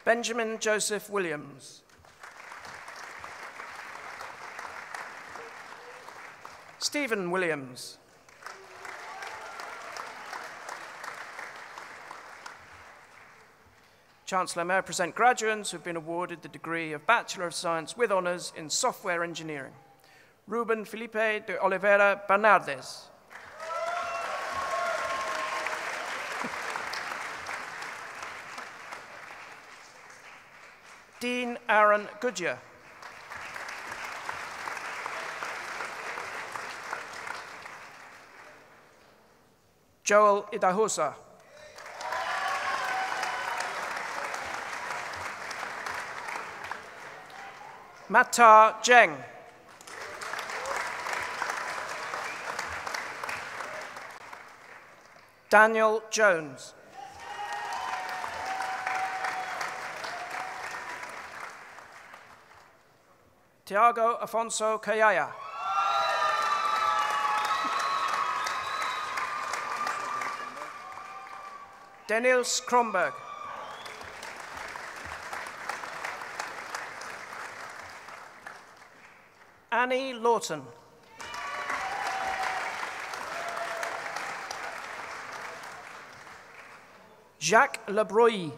Benjamin Joseph Williams. Stephen Williams. Chancellor, may I present graduates who have been awarded the degree of Bachelor of Science with Honours in Software Engineering. Ruben Felipe de Oliveira Bernardes. Dean Aaron Goodyear. Joel Idahosa. Mata Jeng. Daniel Jones. Tiago Afonso Kayaya. Daniels Kronberg. Annie Lawton. Jacques Lebroy.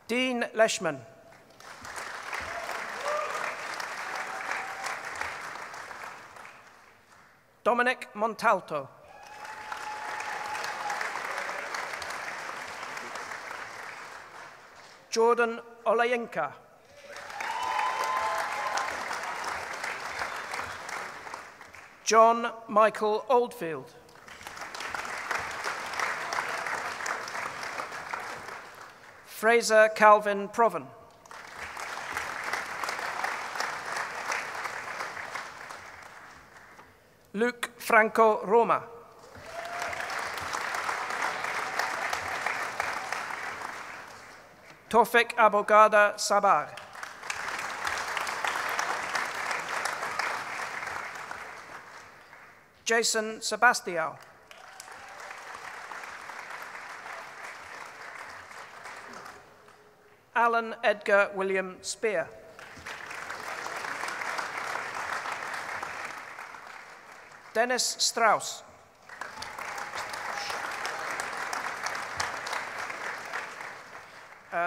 Dean Leishman. Dominic Montalto. Jordan Olayenka. John Michael Oldfield. Fraser Calvin Proven. Luke Franco Roma. Tofik Abogada Sabar. Jason Sebastião. Alan Edgar William Spear. Dennis Strauss.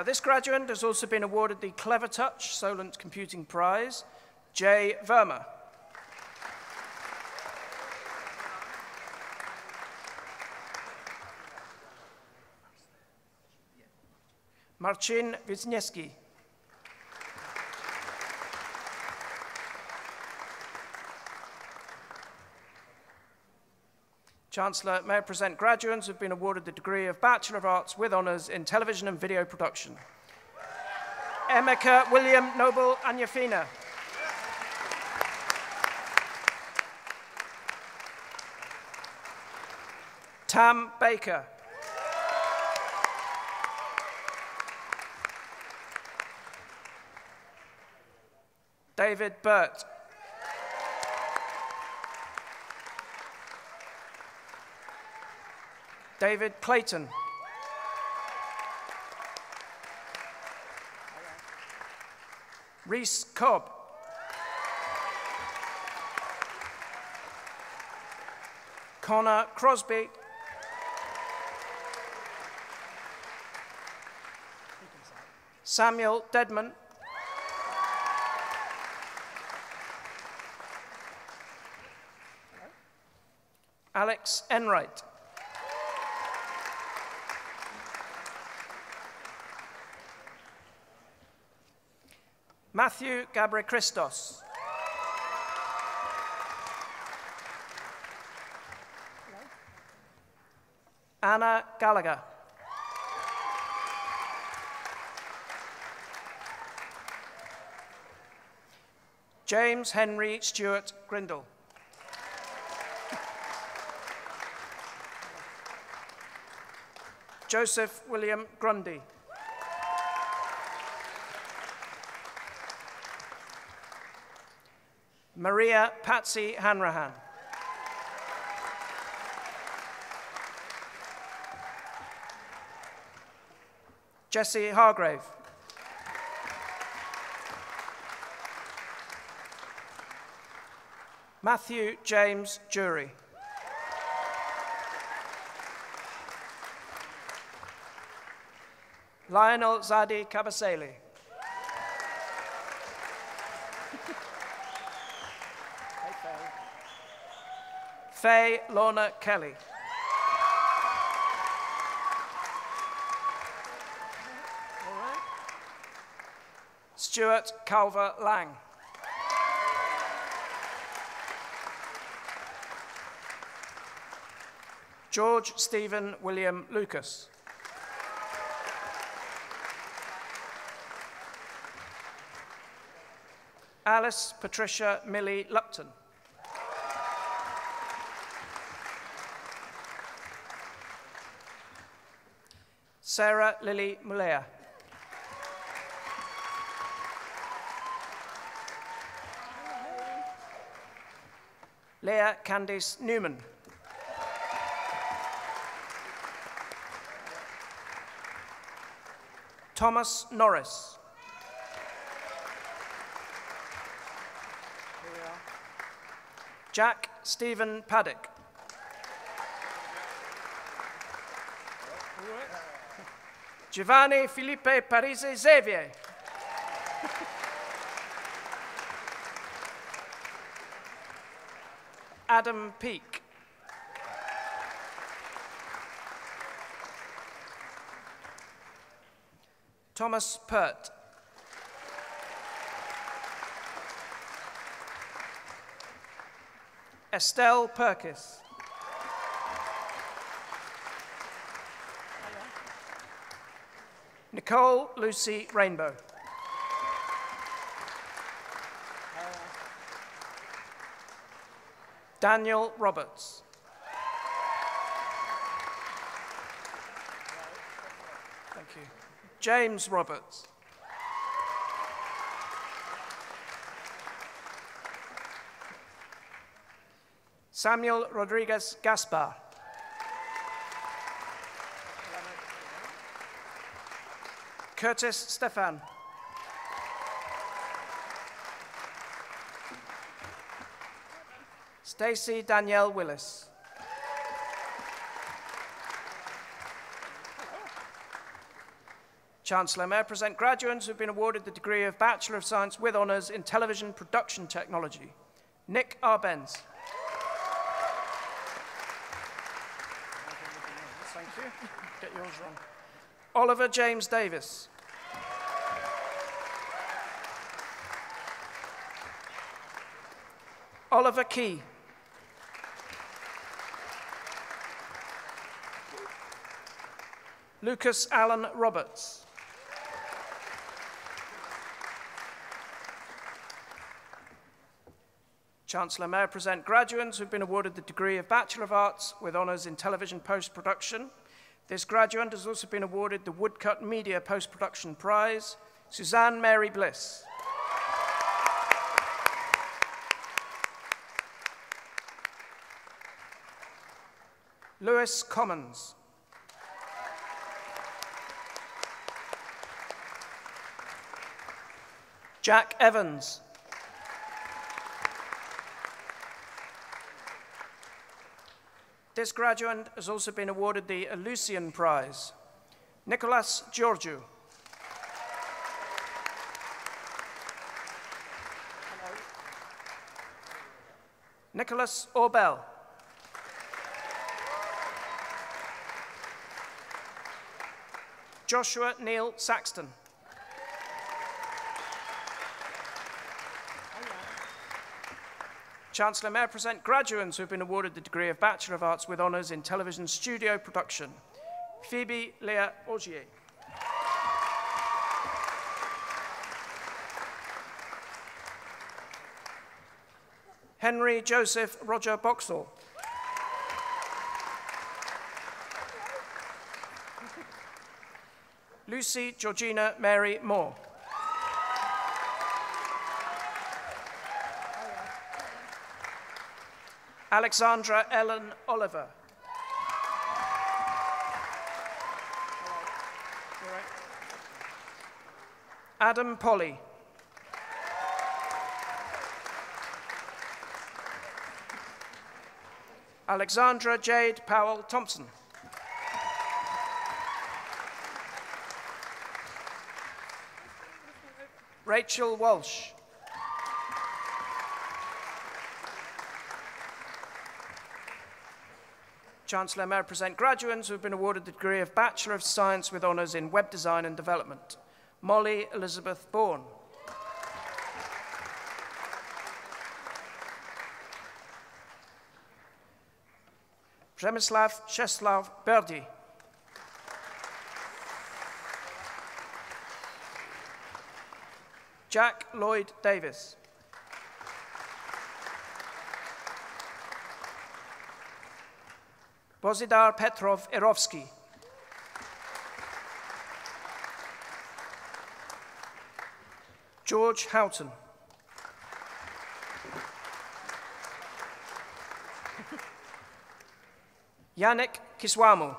This graduate has also been awarded the Clever Touch Solent Computing Prize, Jay Verma. Marcin Wisniewski. Chancellor, may I present graduates who have been awarded the degree of Bachelor of Arts with Honours in Television and Video Production. Emeka William Noble Anyafina. Tam Baker. David Burt. David Clayton. Reese Cobb. Connor Crosby. Samuel Dedman. Alex Enright. Matthew Gabri-Christos. Anna Gallagher. James Henry Stewart Grindle. Joseph William Grundy. Maria Patsy Hanrahan. Jesse Hargrave. Matthew James Jury. Lionel Zadi Kabasele. Faye Lorna Kelly. Stuart Calver Lang. George Stephen William Lucas. Alice Patricia Millie Lupton. Sarah Lily Mulea. Leah Candice Newman. Thomas Norris. Jack Stephen Paddock. Giovanni Felipe Parise Xavier. Adam Peake. Thomas Pert. Estelle Perkis. Nicole Lucy Rainbow. Daniel Roberts. Thank you. James Roberts. Samuel Rodriguez Gaspar. Curtis Stefan. Stacey Danielle Willis. Chancellor, may I present graduates who have been awarded the degree of Bachelor of Science with Honours in Television Production Technology. Nick Arbenz. Thank you. Get yours wrong. Oliver James Davis. Oliver Key. Lucas Allen Roberts. Chancellor, may I present graduates who have been awarded the degree of Bachelor of Arts with Honours in Television Post-Production. This graduate has also been awarded the Woodcut Media Post-Production Prize, Suzanne Mary Bliss. Lewis Commons. Jack Evans. This graduate has also been awarded the Lucian Prize. Nicholas Georgiou. Nicholas Orbell. Joshua Neil Saxton. Chancellor, may I present graduates who have been awarded the degree of Bachelor of Arts with Honours in Television Studio Production. Phoebe Leah Augier. Henry Joseph Roger Boxall. Lucy Georgina Mary Moore. Alexandra Ellen Oliver. Adam Polly. Alexandra Jade Powell Thompson. Rachel Walsh. Chancellor, may I present graduates who have been awarded the degree of Bachelor of Science with Honours in Web Design and Development. Molly Elizabeth Bourne. Przemysław Czesław Berdi. Jack Lloyd Davis. Bozidar Petrov Erovsky. George Houghton. Yannick Kiswamu.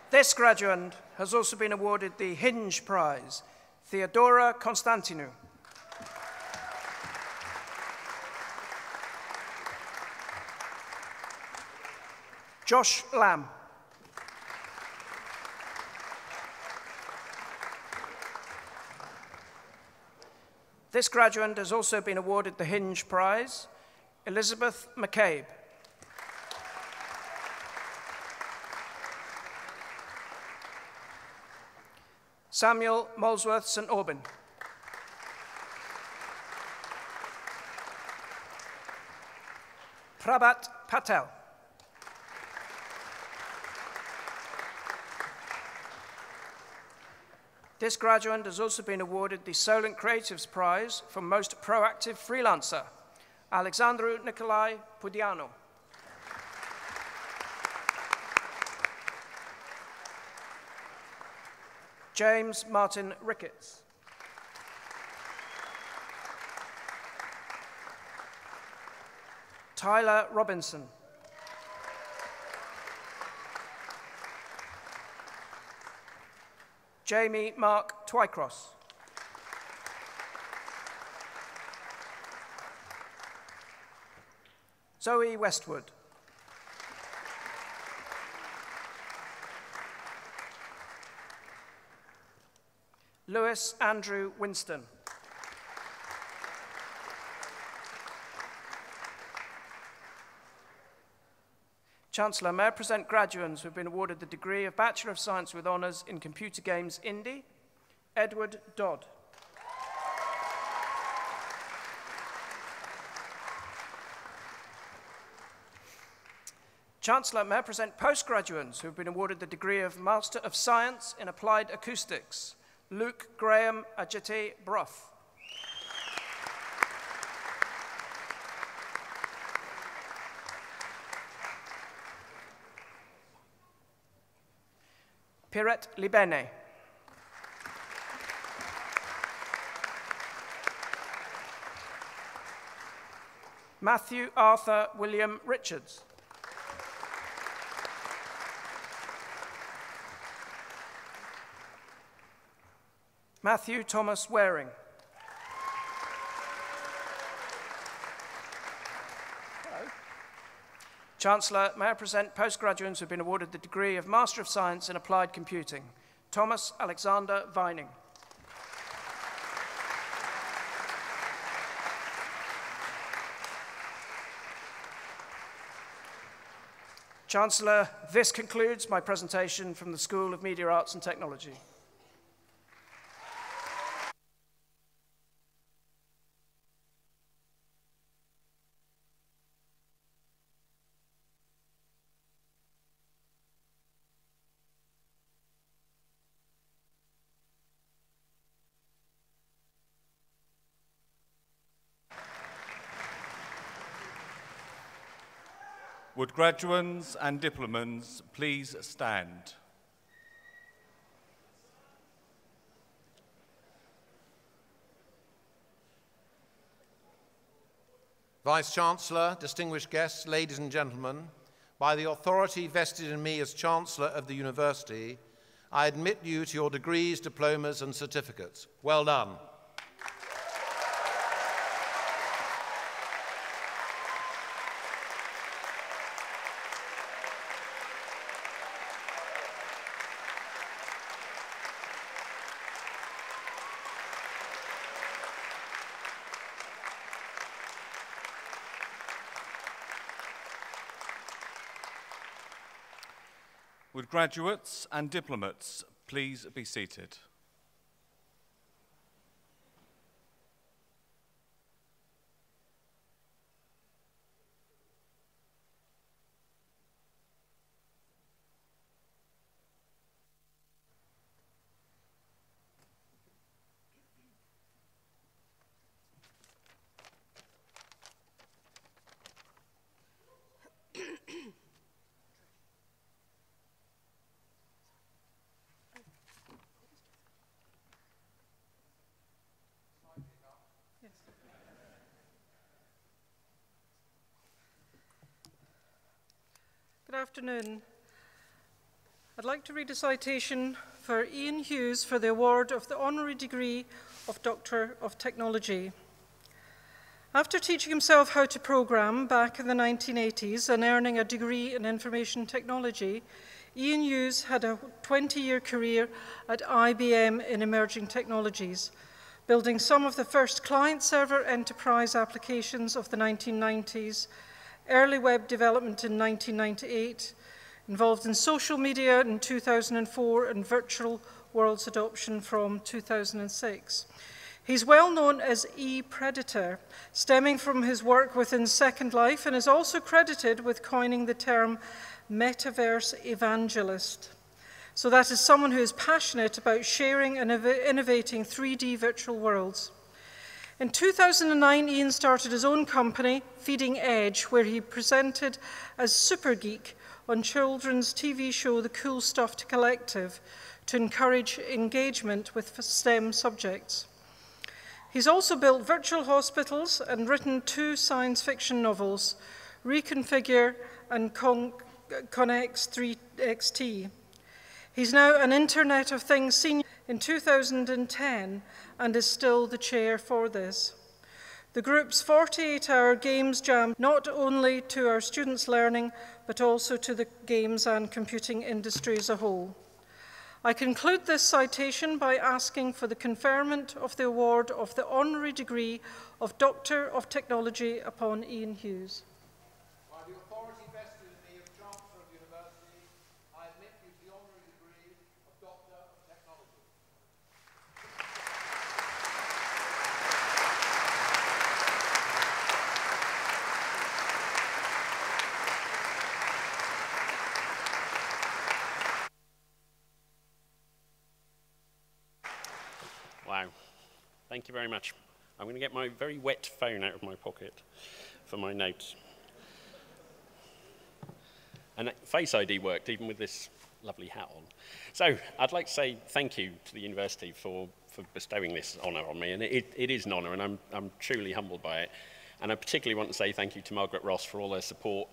This graduate has also been awarded the Hinge Prize, Theodora Constantinou. Josh Lamb. This graduate has also been awarded the Hinge Prize, Elizabeth McCabe. Samuel Molesworth St. Aubin. Prabhat Patel. This graduate has also been awarded the Solent Creatives Prize for Most Proactive Freelancer, Alexandru Nicolae Pudianu. James Martin Ricketts. Tyler Robinson. Jamie Mark Twycross. Zoe Westwood. Lewis Andrew Winston. Chancellor, may I present graduates who have been awarded the degree of Bachelor of Science with Honours in Computer Games Indie? Edward Dodd. Chancellor, may I present postgraduates who have been awarded the degree of Master of Science in Applied Acoustics? Luke Graham Ajete Bruff. Pirette Libene. Matthew Arthur William Richards. Matthew Thomas Waring. Hello. Chancellor, may I present postgraduates who have been awarded the degree of Master of Science in Applied Computing? Thomas Alexander Vining. Chancellor, this concludes my presentation from the School of Media Arts and Technology. Would graduands and diplomans please stand? Vice-Chancellor, distinguished guests, ladies and gentlemen, by the authority vested in me as Chancellor of the University, I admit you to your degrees, diplomas and certificates. Well done. Would graduates and diplomats please be seated? Good afternoon. I'd like to read a citation for Ian Hughes for the award of the honorary degree of Doctor of Technology. After teaching himself how to program back in the 1980s and earning a degree in information technology, Ian Hughes had a 20-year career at IBM in emerging technologies, building some of the first client-server enterprise applications of the 1990s, early web development in 1998, involved in social media in 2004 and virtual worlds adoption from 2006. He's well known as E-Predator, stemming from his work within Second Life, and is also credited with coining the term metaverse evangelist. So that is someone who is passionate about sharing and innovating 3D virtual worlds. In 2009, Ian started his own company, Feeding Edge, where he presented as Super Geek on children's TV show The Cool Stuff Collective to encourage engagement with STEM subjects. He's also built virtual hospitals and written 2 science fiction novels, Reconfigure and Connex 3XT. He's now an Internet of Things senior in 2010 and is still the chair for this. The group's 48-hour games jam not only to our students' learning, but also to the games and computing industry as a whole. I conclude this citation by asking for the conferment of the award of the honorary degree of Doctor of Technology upon Ian Hughes. By the authority vested in me as Chancellor of the University, I admit you to the honorary degree of Doctor of Technology. Wow. Thank you very much. I'm going to get my very wet phone out of my pocket for my notes. And Face ID worked, even with this lovely hat on. So I'd like to say thank you to the university for bestowing this honour on me. And it is an honour, and I'm truly humbled by it. And I particularly want to say thank you to Margaret Ross for all her support,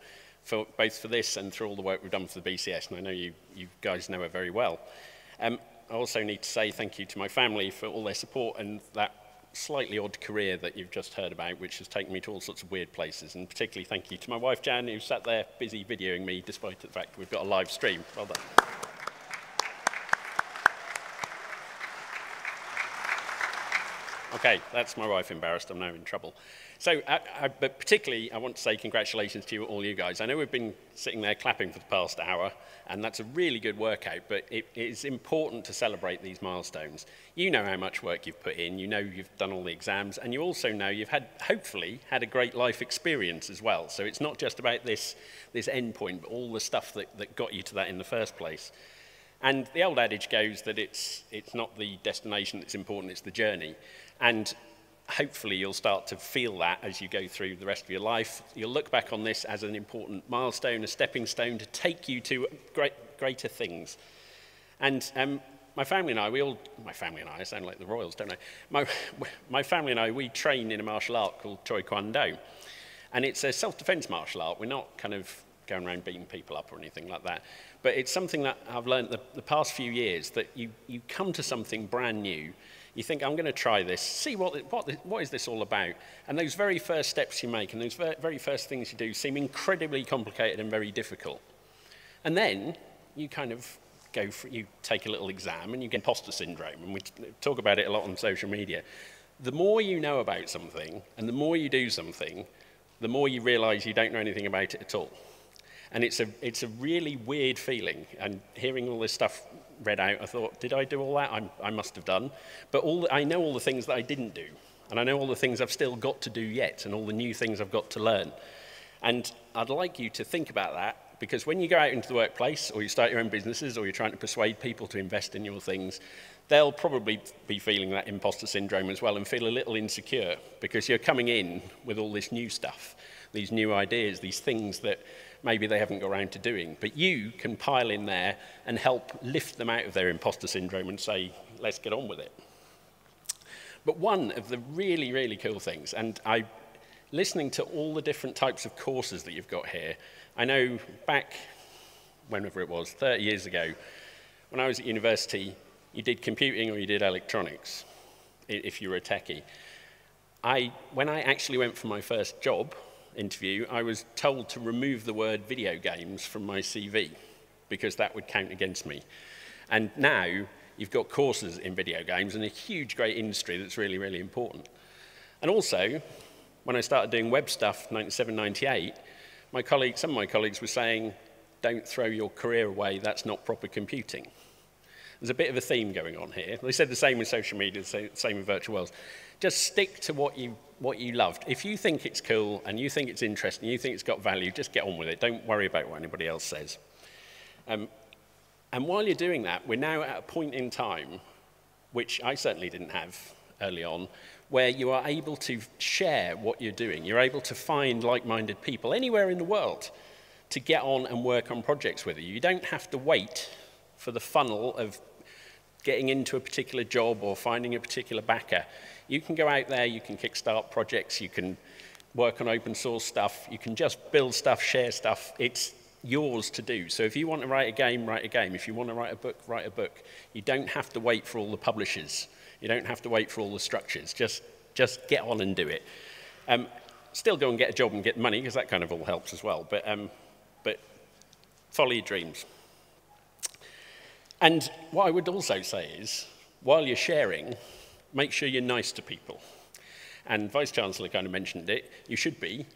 both for this and for all the work we've done for the BCS. And I know you guys know her very well. I also need to say thank you to my family for all their support and that slightly odd career that you've just heard about, which has taken me to all sorts of weird places. And particularly thank you to my wife, Jan, who sat there busy videoing me, despite the fact we've got a live stream. Well done. Okay, that's my wife embarrassed. I'm now in trouble. So, but particularly, I want to say congratulations to you, all you guys. I know we've been sitting there clapping for the past hour, and that's a really good workout, but it is important to celebrate these milestones. You know how much work you've put in, you know you've done all the exams, and you also know you've hopefully had a great life experience as well. So it's not just about this end point, but all the stuff that got you to that in the first place. And the old adage goes that it's not the destination that's important, it's the journey. And hopefully you'll start to feel that as you go through the rest of your life. You'll look back on this as an important milestone, a stepping stone to take you to greater things. And my family and I, I sound like the royals, don't I? My family and I, we train in a martial art called Choi Kwan Do. And it's a self-defense martial art. We're not kind of going around beating people up or anything like that. But it's something that I've learned the past few years, that you come to something brand new, you think, I'm going to try this, see what is this all about? And those very first steps you make and those very first things you do seem incredibly complicated and very difficult. And then you kind of you take a little exam and you get imposter syndrome, and we talk about it a lot on social media. The more you know about something and the more you do something, the more you realize you don't know anything about it at all. And it's a really weird feeling. And hearing all this stuff read out, I thought, did I do all that? I must have done. But I know all the things that I didn't do. And I know all the things I've still got to do yet, and all the new things I've got to learn. And I'd like you to think about that, because when you go out into the workplace, or you start your own businesses, or you're trying to persuade people to invest in your things, they'll probably be feeling that imposter syndrome as well and feel a little insecure, because you're coming in with all this new stuff, these new ideas, these things that maybe they haven't got around to doing. But you can pile in there and help lift them out of their imposter syndrome and say, let's get on with it. But one of the really, really cool things, and listening to all the different types of courses that you've got here, I know back, whenever it was, 30 years ago, when I was at university, you did computing or you did electronics, if you were a techie. When I actually went for my first job interview, I was told to remove the word video games from my CV, because that would count against me. And now, you've got courses in video games and a huge, great industry that's really, really important. And also, when I started doing web stuff, 97, 98, some of my colleagues were saying, don't throw your career away, that's not proper computing. There's a bit of a theme going on here. They said the same with social media, the same with virtual worlds. Just stick to what you loved. If you think it's cool and you think it's interesting, you think it's got value, just get on with it. Don't worry about what anybody else says. And while you're doing that, we're now at a point in time, which I certainly didn't have early on, where you are able to share what you're doing. You're able to find like-minded people anywhere in the world to get on and work on projects with you. You don't have to wait for the funnel of getting into a particular job or finding a particular backer. You can go out there, you can kickstart projects, you can work on open source stuff, you can just build stuff, share stuff. It's yours to do. So if you want to write a game, write a game. If you want to write a book, write a book. You don't have to wait for all the publishers. You don't have to wait for all the structures. Just get on and do it. Still go and get a job and get money, because that kind of all helps as well. But follow your dreams. And what I would also say is, while you're sharing, make sure you're nice to people. And Vice-Chancellor kind of mentioned it. You should be,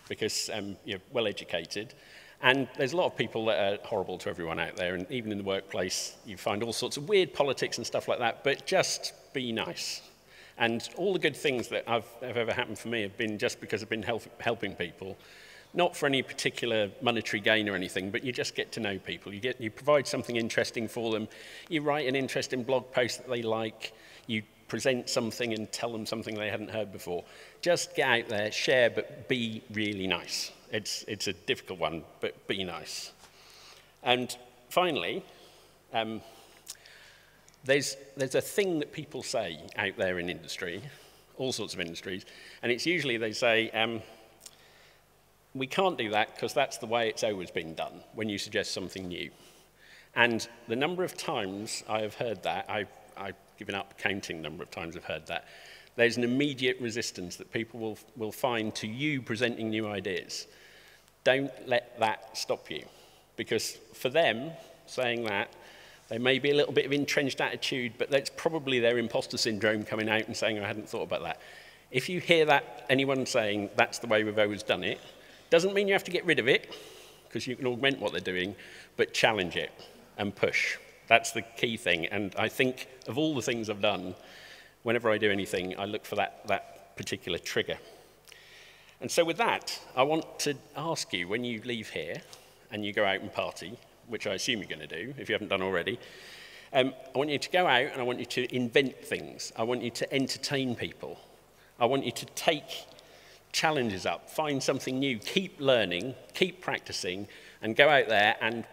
because you're well educated. And there's a lot of people that are horrible to everyone out there, and even in the workplace, you find all sorts of weird politics and stuff like that, but just be nice. And all the good things that have ever happened for me have been just because I've been helping people, not for any particular monetary gain or anything, but you just get to know people. You provide something interesting for them, you write an interesting blog post that they like, you present something and tell them something they hadn't heard before. Just get out there, share, but be really nice. It's a difficult one, but be nice. And finally, there's a thing that people say out there in industry, all sorts of industries, and it's usually they say, we can't do that because that's the way it's always been done when you suggest something new. And the number of times I have heard that, I've given up counting the number of times I've heard that, there's an immediate resistance that people will find to you presenting new ideas. Don't let that stop you, because for them, saying that, they may be a little bit of entrenched attitude, but that's probably their imposter syndrome coming out and saying, I hadn't thought about that. If you hear that, anyone saying, that's the way we've always done it, doesn't mean you have to get rid of it, because you can augment what they're doing, but challenge it and push. That's the key thing. And I think of all the things I've done, whenever I do anything, I look for that particular trigger. And so with that, I want to ask you, when you leave here and you go out and party, which I assume you're going to do, if you haven't done already, I want you to go out and I want you to invent things. I want you to entertain people. I want you to take challenges up, find something new, keep learning, keep practicing, and go out there and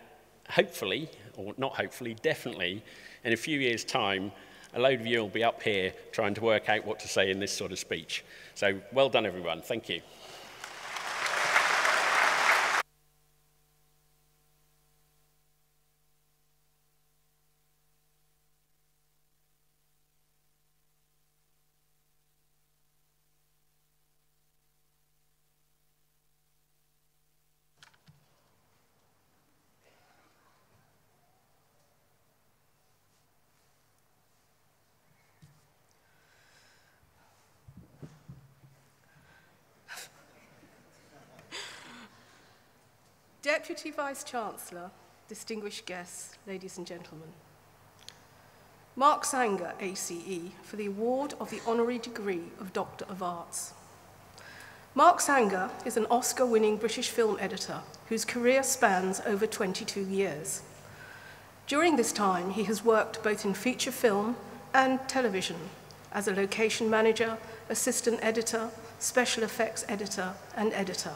hopefully, or not hopefully, definitely, in a few years' time, a load of you will be up here trying to work out what to say in this sort of speech. So well done, everyone. Thank you. Deputy Vice-Chancellor, distinguished guests, ladies and gentlemen. Mark Sanger, ACE, for the award of the Honorary degree of Doctor of Arts. Mark Sanger is an Oscar-winning British film editor whose career spans over 22 years. During this time, he has worked both in feature film and television as a location manager, assistant editor, special effects editor, and editor.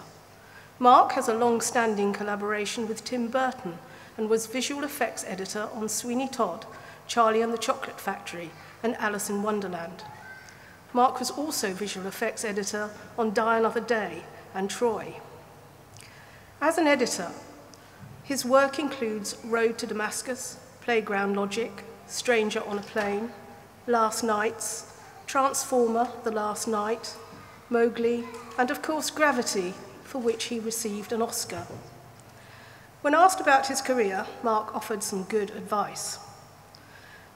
Mark has a long-standing collaboration with Tim Burton and was visual effects editor on Sweeney Todd, Charlie and the Chocolate Factory, and Alice in Wonderland. Mark was also visual effects editor on Die Another Day and Troy. As an editor, his work includes Road to Damascus, Playground Logic, Stranger on a Plane, Last Nights, Transformer, The Last Night, Mowgli, and of course Gravity, for which he received an Oscar. When asked about his career, Mark offered some good advice.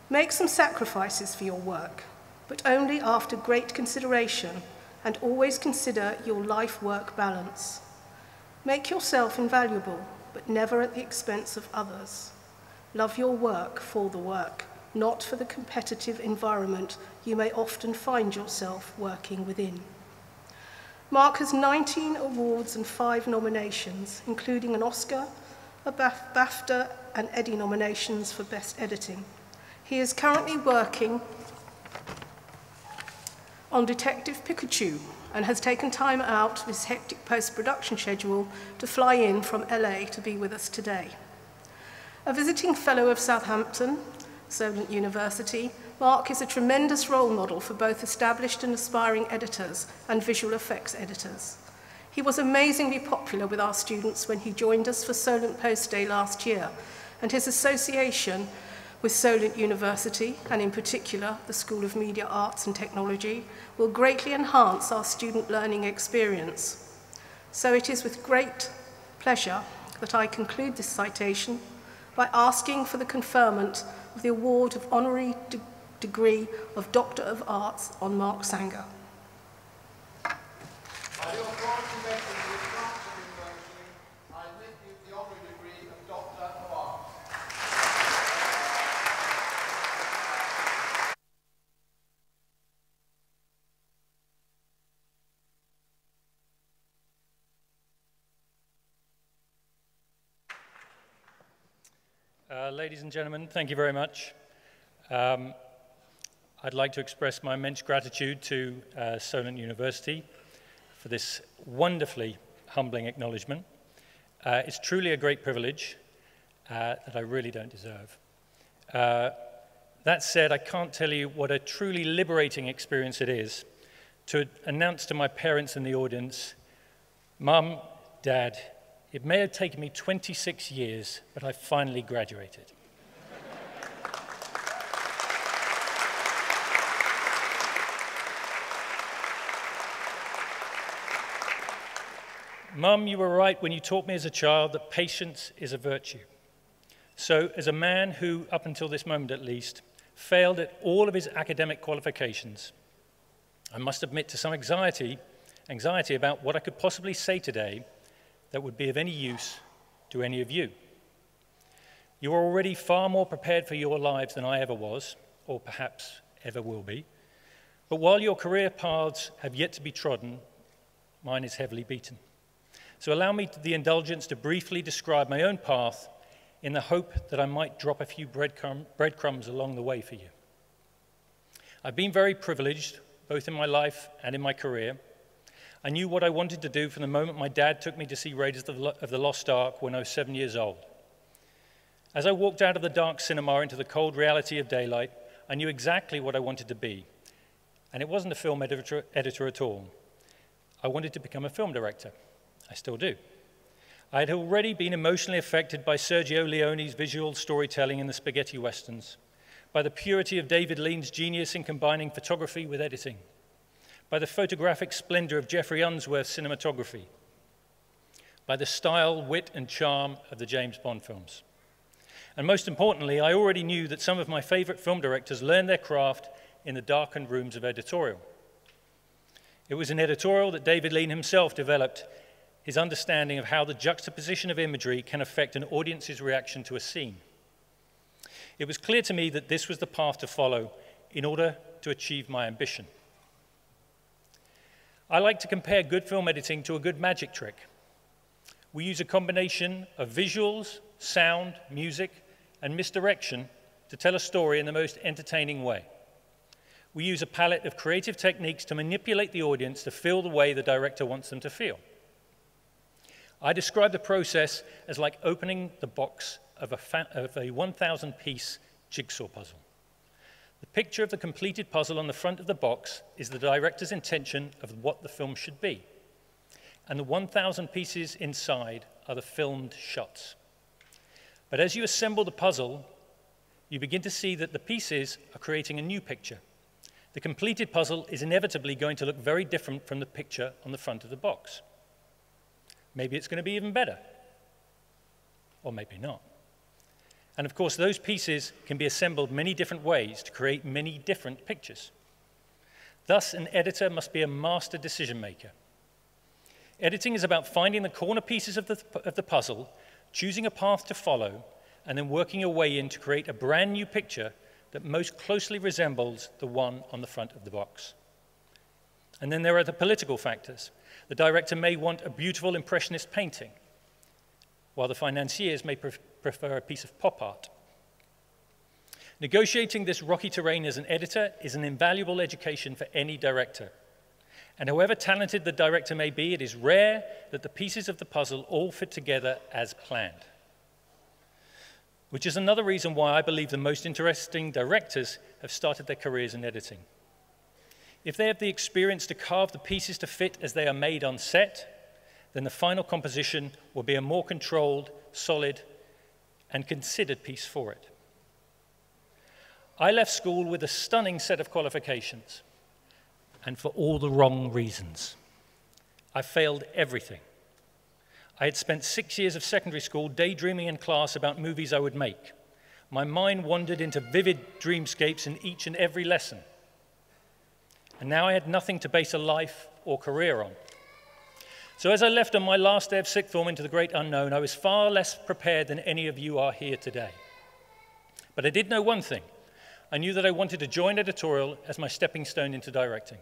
Make some sacrifices for your work, but only after great consideration, and always consider your life-work balance. Make yourself invaluable, but never at the expense of others. Love your work for the work, not for the competitive environment you may often find yourself working within. Mark has 19 awards and 5 nominations, including an Oscar, BAFTA and Eddie nominations for Best Editing. He is currently working on Detective Pikachu and has taken time out of his hectic post-production schedule to fly in from LA to be with us today. A visiting fellow of Southampton, Solent University, Mark is a tremendous role model for both established and aspiring editors and visual effects editors. He was amazingly popular with our students when he joined us for Solent Post Day last year, and his association with Solent University, and in particular the School of Media Arts and Technology, will greatly enhance our student learning experience. So it is with great pleasure that I conclude this citation by asking for the conferment of the award of Honorary Degree of Doctor of Arts on Mark Sanger. By the authority vested in the Chancellor University, I admit you the honorary degree of Doctor of Arts. Ladies and gentlemen, thank you very much. I'd like to express my immense gratitude to Solent University for this wonderfully humbling acknowledgement. It's truly a great privilege that I really don't deserve. That said, I can't tell you what a truly liberating experience it is to announce to my parents in the audience, Mum, Dad, it may have taken me 26 years, but I finally graduated. Mum, you were right when you taught me as a child that patience is a virtue. So, as a man who, up until this moment at least, failed at all of his academic qualifications, I must admit to some anxiety about what I could possibly say today that would be of any use to any of you. You are already far more prepared for your lives than I ever was, or perhaps ever will be. But while your career paths have yet to be trodden, mine is heavily beaten. So allow me the indulgence to briefly describe my own path in the hope that I might drop a few breadcrumbs along the way for you. I've been very privileged, both in my life and in my career. I knew what I wanted to do from the moment my dad took me to see Raiders of the Lost Ark when I was 7 years old. As I walked out of the dark cinema into the cold reality of daylight, I knew exactly what I wanted to be. And it wasn't a film editor at all. I wanted to become a film director. I still do. I had already been emotionally affected by Sergio Leone's visual storytelling in the spaghetti westerns, by the purity of David Lean's genius in combining photography with editing, by the photographic splendor of Jeffrey Unsworth's cinematography, by the style, wit, and charm of the James Bond films. And most importantly, I already knew that some of my favorite film directors learned their craft in the darkened rooms of editorial. It was in editorial that David Lean himself developed his understanding of how the juxtaposition of imagery can affect an audience's reaction to a scene. It was clear to me that this was the path to follow in order to achieve my ambition. I like to compare good film editing to a good magic trick. We use a combination of visuals, sound, music, and misdirection to tell a story in the most entertaining way. We use a palette of creative techniques to manipulate the audience to feel the way the director wants them to feel. I describe the process as like opening the box of a 1,000-piece jigsaw puzzle. The picture of the completed puzzle on the front of the box is the director's intention of what the film should be. And the 1,000 pieces inside are the filmed shots. But as you assemble the puzzle, you begin to see that the pieces are creating a new picture. The completed puzzle is inevitably going to look very different from the picture on the front of the box. Maybe it's going to be even better, or maybe not. And of course, those pieces can be assembled many different ways to create many different pictures. Thus, an editor must be a master decision maker. Editing is about finding the corner pieces of the puzzle, choosing a path to follow, and then working your way in to create a brand new picture that most closely resembles the one on the front of the box. And then there are the political factors. The director may want a beautiful impressionist painting, while the financiers may prefer a piece of pop art. Negotiating this rocky terrain as an editor is an invaluable education for any director. And however talented the director may be, it is rare that the pieces of the puzzle all fit together as planned. Which is another reason why I believe the most interesting directors have started their careers in editing. If they have the experience to carve the pieces to fit as they are made on set, then the final composition will be a more controlled, solid, and considered piece for it. I left school with a stunning set of qualifications, and for all the wrong reasons. I failed everything. I had spent 6 years of secondary school daydreaming in class about movies I would make. My mind wandered into vivid dreamscapes in each and every lesson. And now I had nothing to base a life or career on. So as I left on my last day of sixth form into the great unknown, I was far less prepared than any of you are here today. But I did know one thing. I knew that I wanted to join editorial as my stepping stone into directing.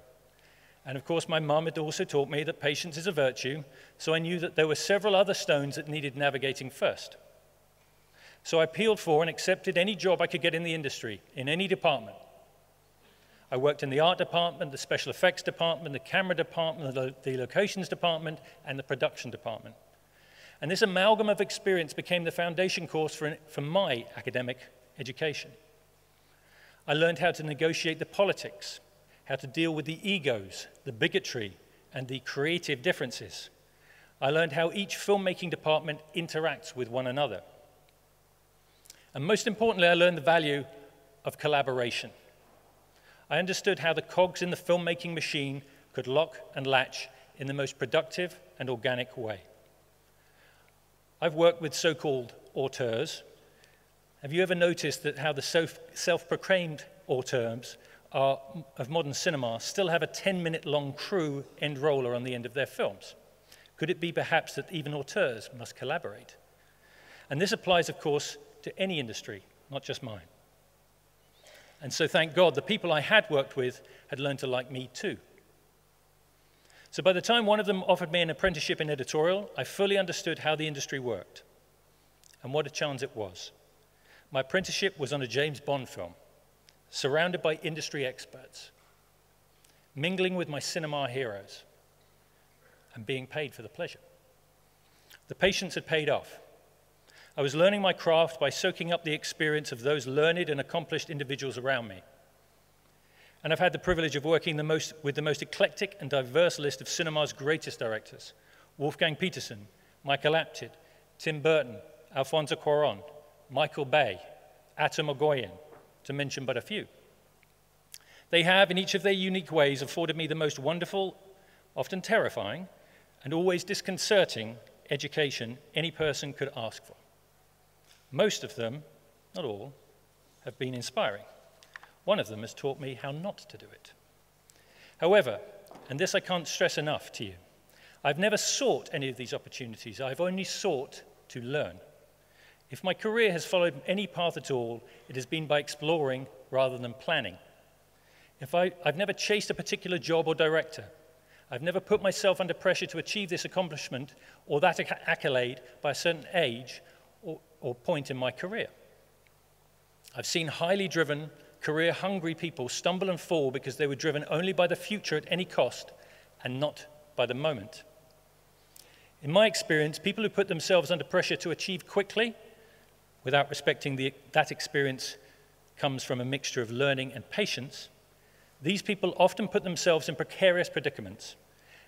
And of course, my mum had also taught me that patience is a virtue, so I knew that there were several other stones that needed navigating first. So I appealed for and accepted any job I could get in the industry, in any department. I worked in the art department, the special effects department, the camera department, the locations department, and the production department. And this amalgam of experience became the foundation course for my academic education. I learned how to negotiate the politics, how to deal with the egos, the bigotry, and the creative differences. I learned how each filmmaking department interacts with one another. And most importantly, I learned the value of collaboration. I understood how the cogs in the filmmaking machine could lock and latch in the most productive and organic way. I've worked with so-called auteurs. Have you ever noticed that how the self-proclaimed auteurs of modern cinema still have a 10-minute long crew end roller on the end of their films? Could it be perhaps that even auteurs must collaborate? And this applies, of course, to any industry, not just mine. And so thank God the people I had worked with had learned to like me too. So by the time one of them offered me an apprenticeship in editorial, I fully understood how the industry worked. And what a chance it was. My apprenticeship was on a James Bond film, surrounded by industry experts, mingling with my cinema heroes, and being paid for the pleasure. The patience had paid off. I was learning my craft by soaking up the experience of those learned and accomplished individuals around me. And I've had the privilege of working with the most eclectic and diverse list of cinema's greatest directors: Wolfgang Petersen, Michael Apted, Tim Burton, Alfonso Cuarón, Michael Bay, Atta Mogollon, to mention but a few. They have, in each of their unique ways, afforded me the most wonderful, often terrifying, and always disconcerting education any person could ask for. Most of them, not all, have been inspiring. One of them has taught me how not to do it. However, and this I can't stress enough to you, I've never sought any of these opportunities. I've only sought to learn. If my career has followed any path at all, it has been by exploring rather than planning. I've never chased a particular job or director. I've never put myself under pressure to achieve this accomplishment or that accolade by a certain age or point in my career. I've seen highly driven, career-hungry people stumble and fall because they were driven only by the future at any cost and not by the moment. In my experience, people who put themselves under pressure to achieve quickly, without respecting that experience comes from a mixture of learning and patience, these people often put themselves in precarious predicaments,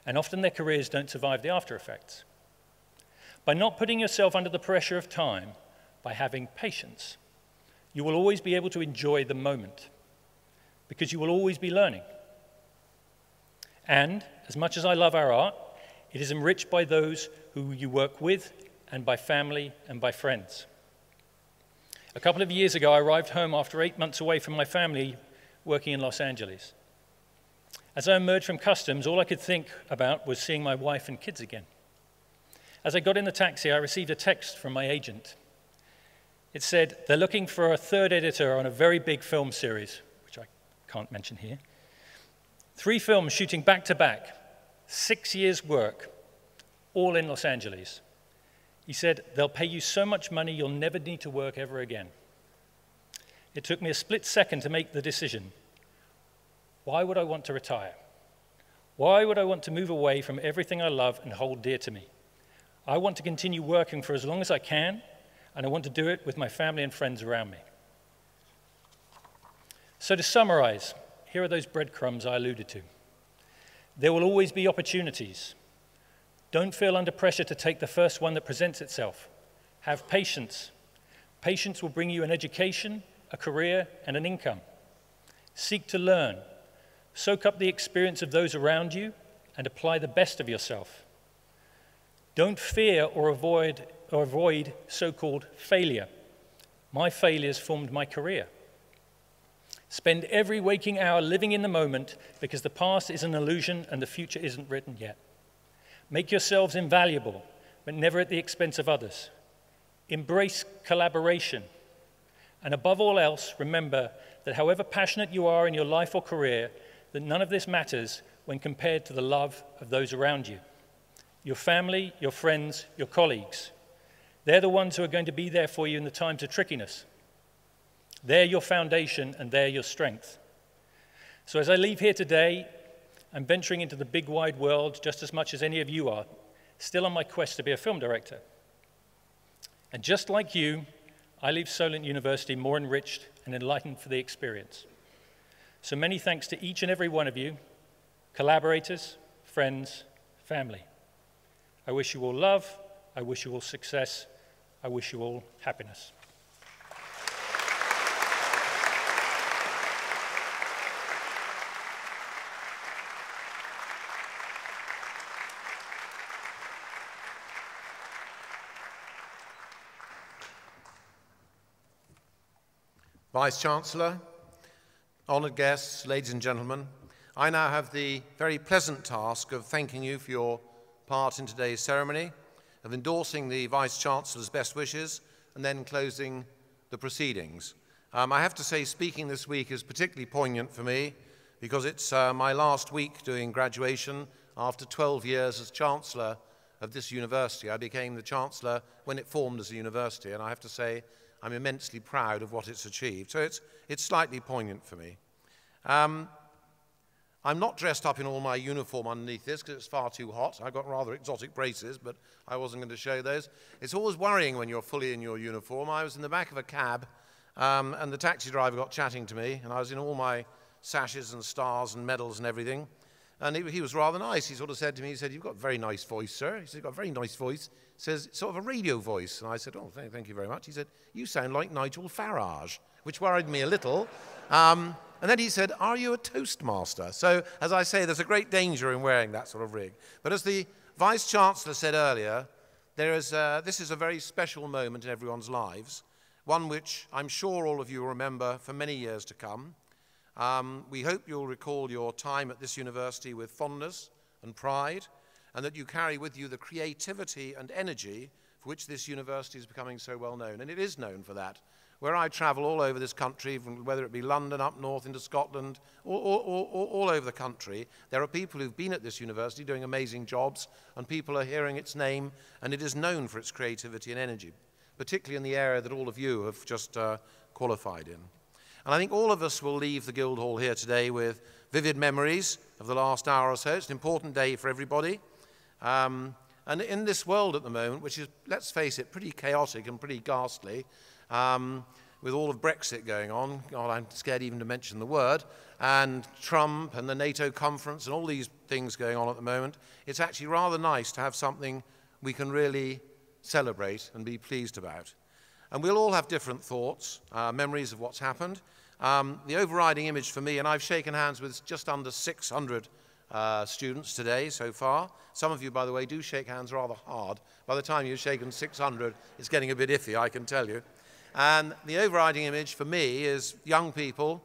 and often their careers don't survive the after effects. By not putting yourself under the pressure of time, by having patience, you will always be able to enjoy the moment, because you will always be learning. And as much as I love our art, it is enriched by those who you work with and by family and by friends. A couple of years ago, I arrived home after 8 months away from my family working in Los Angeles. As I emerged from customs, all I could think about was seeing my wife and kids again. As I got in the taxi, I received a text from my agent. It said, they're looking for a third editor on a very big film series, which I can't mention here. 3 films shooting back to back, 6 years' work, all in Los Angeles. He said, "They'll pay you so much money you'll never need to work ever again." It took me a split second to make the decision. Why would I want to retire? Why would I want to move away from everything I love and hold dear to me? I want to continue working for as long as I can, and I want to do it with my family and friends around me. So to summarize, here are those breadcrumbs I alluded to. There will always be opportunities. Don't feel under pressure to take the first one that presents itself. Have patience. Patience will bring you an education, a career, and an income. Seek to learn. Soak up the experience of those around you and apply the best of yourself. Don't fear or avoid so-called failure. My failures formed my career. Spend every waking hour living in the moment because the past is an illusion and the future isn't written yet. Make yourselves invaluable, but never at the expense of others. Embrace collaboration. And above all else, remember that however passionate you are in your life or career, that none of this matters when compared to the love of those around you. Your family, your friends, your colleagues. They're the ones who are going to be there for you in the times of trickiness. They're your foundation and they're your strength. So as I leave here today, I'm venturing into the big wide world just as much as any of you are, still on my quest to be a film director. And just like you, I leave Solent University more enriched and enlightened for the experience. So many thanks to each and every one of you, collaborators, friends, family. I wish you all love, I wish you all success, I wish you all happiness. Vice-Chancellor, honoured guests, ladies and gentlemen, I now have the very pleasant task of thanking you for your part in today's ceremony, of endorsing the Vice-Chancellor's best wishes, and then closing the proceedings. I have to say, speaking this week is particularly poignant for me because it's my last week doing graduation after 12 years as Chancellor of this university. I became the Chancellor when it formed as a university, and I have to say I'm immensely proud of what it's achieved. So it's slightly poignant for me. I'm not dressed up in all my uniform underneath this because it's far too hot. I've got rather exotic braces, but I wasn't going to show those. It's always worrying when you're fully in your uniform. I was in the back of a cab, and the taxi driver got chatting to me, and I was in all my sashes and stars and medals and everything. And he was rather nice. He sort of said to me, he said, "You've got a very nice voice, sir." He said, "You've got a very nice voice." He says, "Sort of a radio voice." And I said, "Oh, thank you very much." He said, "You sound like Nigel Farage," which worried me a little. And then he said, "Are you a Toastmaster?" So, as I say, there's a great danger in wearing that sort of rig. But as the Vice-Chancellor said earlier, this is a very special moment in everyone's lives, one which I'm sure all of you will remember for many years to come. We hope you'll recall your time at this university with fondness and pride, and that you carry with you the creativity and energy for which this university is becoming so well known. And it is known for that. Where I travel all over this country, whether it be London, up north into Scotland, all over the country, there are people who've been at this university doing amazing jobs, and people are hearing its name, and it is known for its creativity and energy, particularly in the area that all of you have just qualified in. And I think all of us will leave the Guildhall here today with vivid memories of the last hour or so. It's an important day for everybody. And in this world at the moment, which is, let's face it, pretty chaotic and pretty ghastly, with all of Brexit going on, God, I'm scared even to mention the word, and Trump and the NATO conference and all these things going on at the moment, it's actually rather nice to have something we can really celebrate and be pleased about. And we'll all have different thoughts, memories of what's happened. The overriding image for me, and I've shaken hands with just under 600 students today so far. Some of you, by the way, do shake hands rather hard. By the time you've shaken 600, it's getting a bit iffy, I can tell you. And the overriding image for me is young people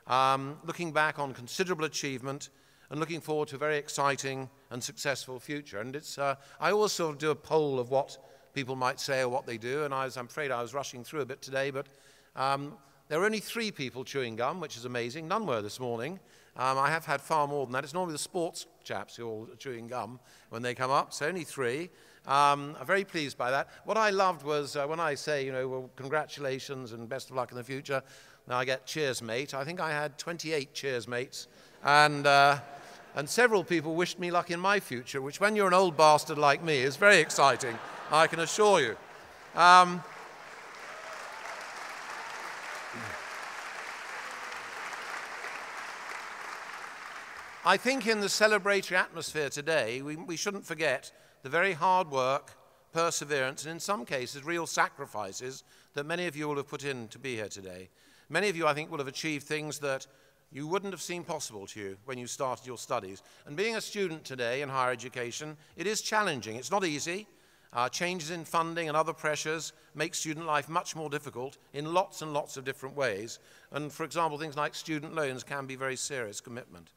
looking back on considerable achievement and looking forward to a very exciting and successful future. And it's, I always sort of do a poll of what people might say or what they do, and I'm afraid I was rushing through a bit today, but there are only 3 people chewing gum, which is amazing. None were this morning. I have had far more than that. It's normally the sports chaps who are all chewing gum when they come up, so only 3. I'm very pleased by that. What I loved was when I say, you know, well, congratulations and best of luck in the future, now I get cheers, mate. I think I had 28 cheers, mates. And several people wished me luck in my future, which when you're an old bastard like me is very exciting, I can assure you. I think in the celebratory atmosphere today, we shouldn't forget the very hard work, perseverance, and in some cases, real sacrifices that many of you will have put in to be here today. Many of you, I think, will have achieved things that you wouldn't have seen possible to you when you started your studies. And being a student today in higher education, it is challenging. It's not easy. Changes in funding and other pressures make student life much more difficult in lots and lots of different ways. And for example, things like student loans can be very serious commitment.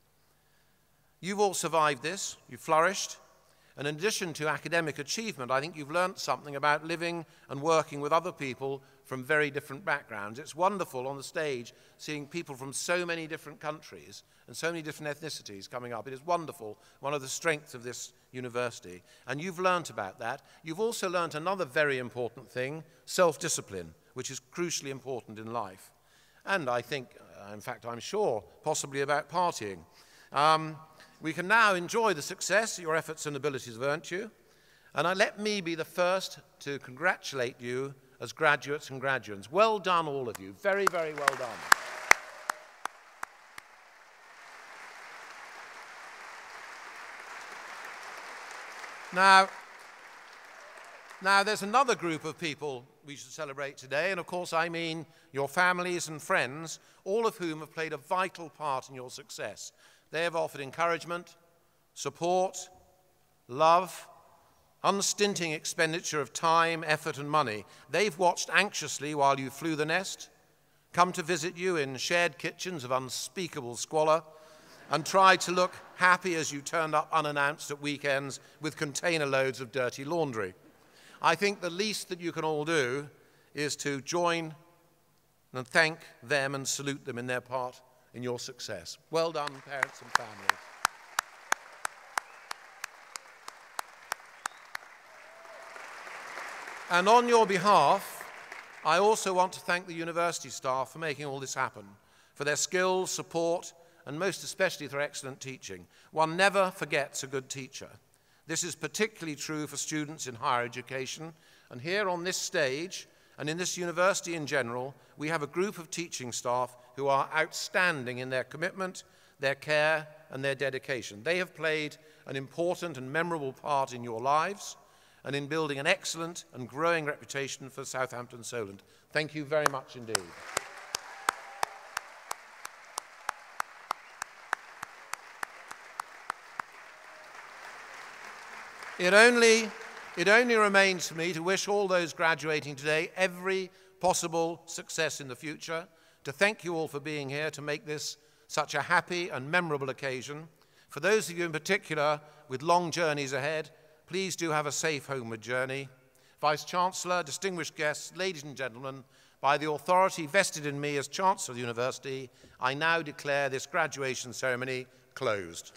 You've all survived this, you've flourished, and in addition to academic achievement, I think you've learnt something about living and working with other people from very different backgrounds. It's wonderful on the stage seeing people from so many different countries and so many different ethnicities coming up. It is wonderful, one of the strengths of this university. And you've learnt about that. You've also learnt another very important thing, self-discipline, which is crucially important in life. And I think, in fact, I'm sure, possibly about partying. We can now enjoy the success your efforts and abilities have earned you. And let me be the first to congratulate you as graduates and graduands. Well done, all of you. Very, very well done. Now, there's another group of people we should celebrate today, and of course I mean your families and friends, all of whom have played a vital part in your success. They have offered encouragement, support, love, unstinting expenditure of time, effort, and money. They've watched anxiously while you flew the nest, come to visit you in shared kitchens of unspeakable squalor, and tried to look happy as you turned up unannounced at weekends with container loads of dirty laundry. I think the least that you can all do is to join and thank them and salute them in their part in your success. Well done, parents and families. And on your behalf, I also want to thank the university staff for making all this happen, for their skills, support, and most especially for excellent teaching. One never forgets a good teacher. This is particularly true for students in higher education, and here on this stage, and in this university in general, we have a group of teaching staff who are outstanding in their commitment, their care, and their dedication. They have played an important and memorable part in your lives and in building an excellent and growing reputation for Southampton Solent. Thank you very much indeed. It only remains for me to wish all those graduating today every possible success in the future, to thank you all for being here to make this such a happy and memorable occasion. For those of you in particular with long journeys ahead, please do have a safe homeward journey. Vice-Chancellor, distinguished guests, ladies and gentlemen, by the authority vested in me as Chancellor of the University, I now declare this graduation ceremony closed.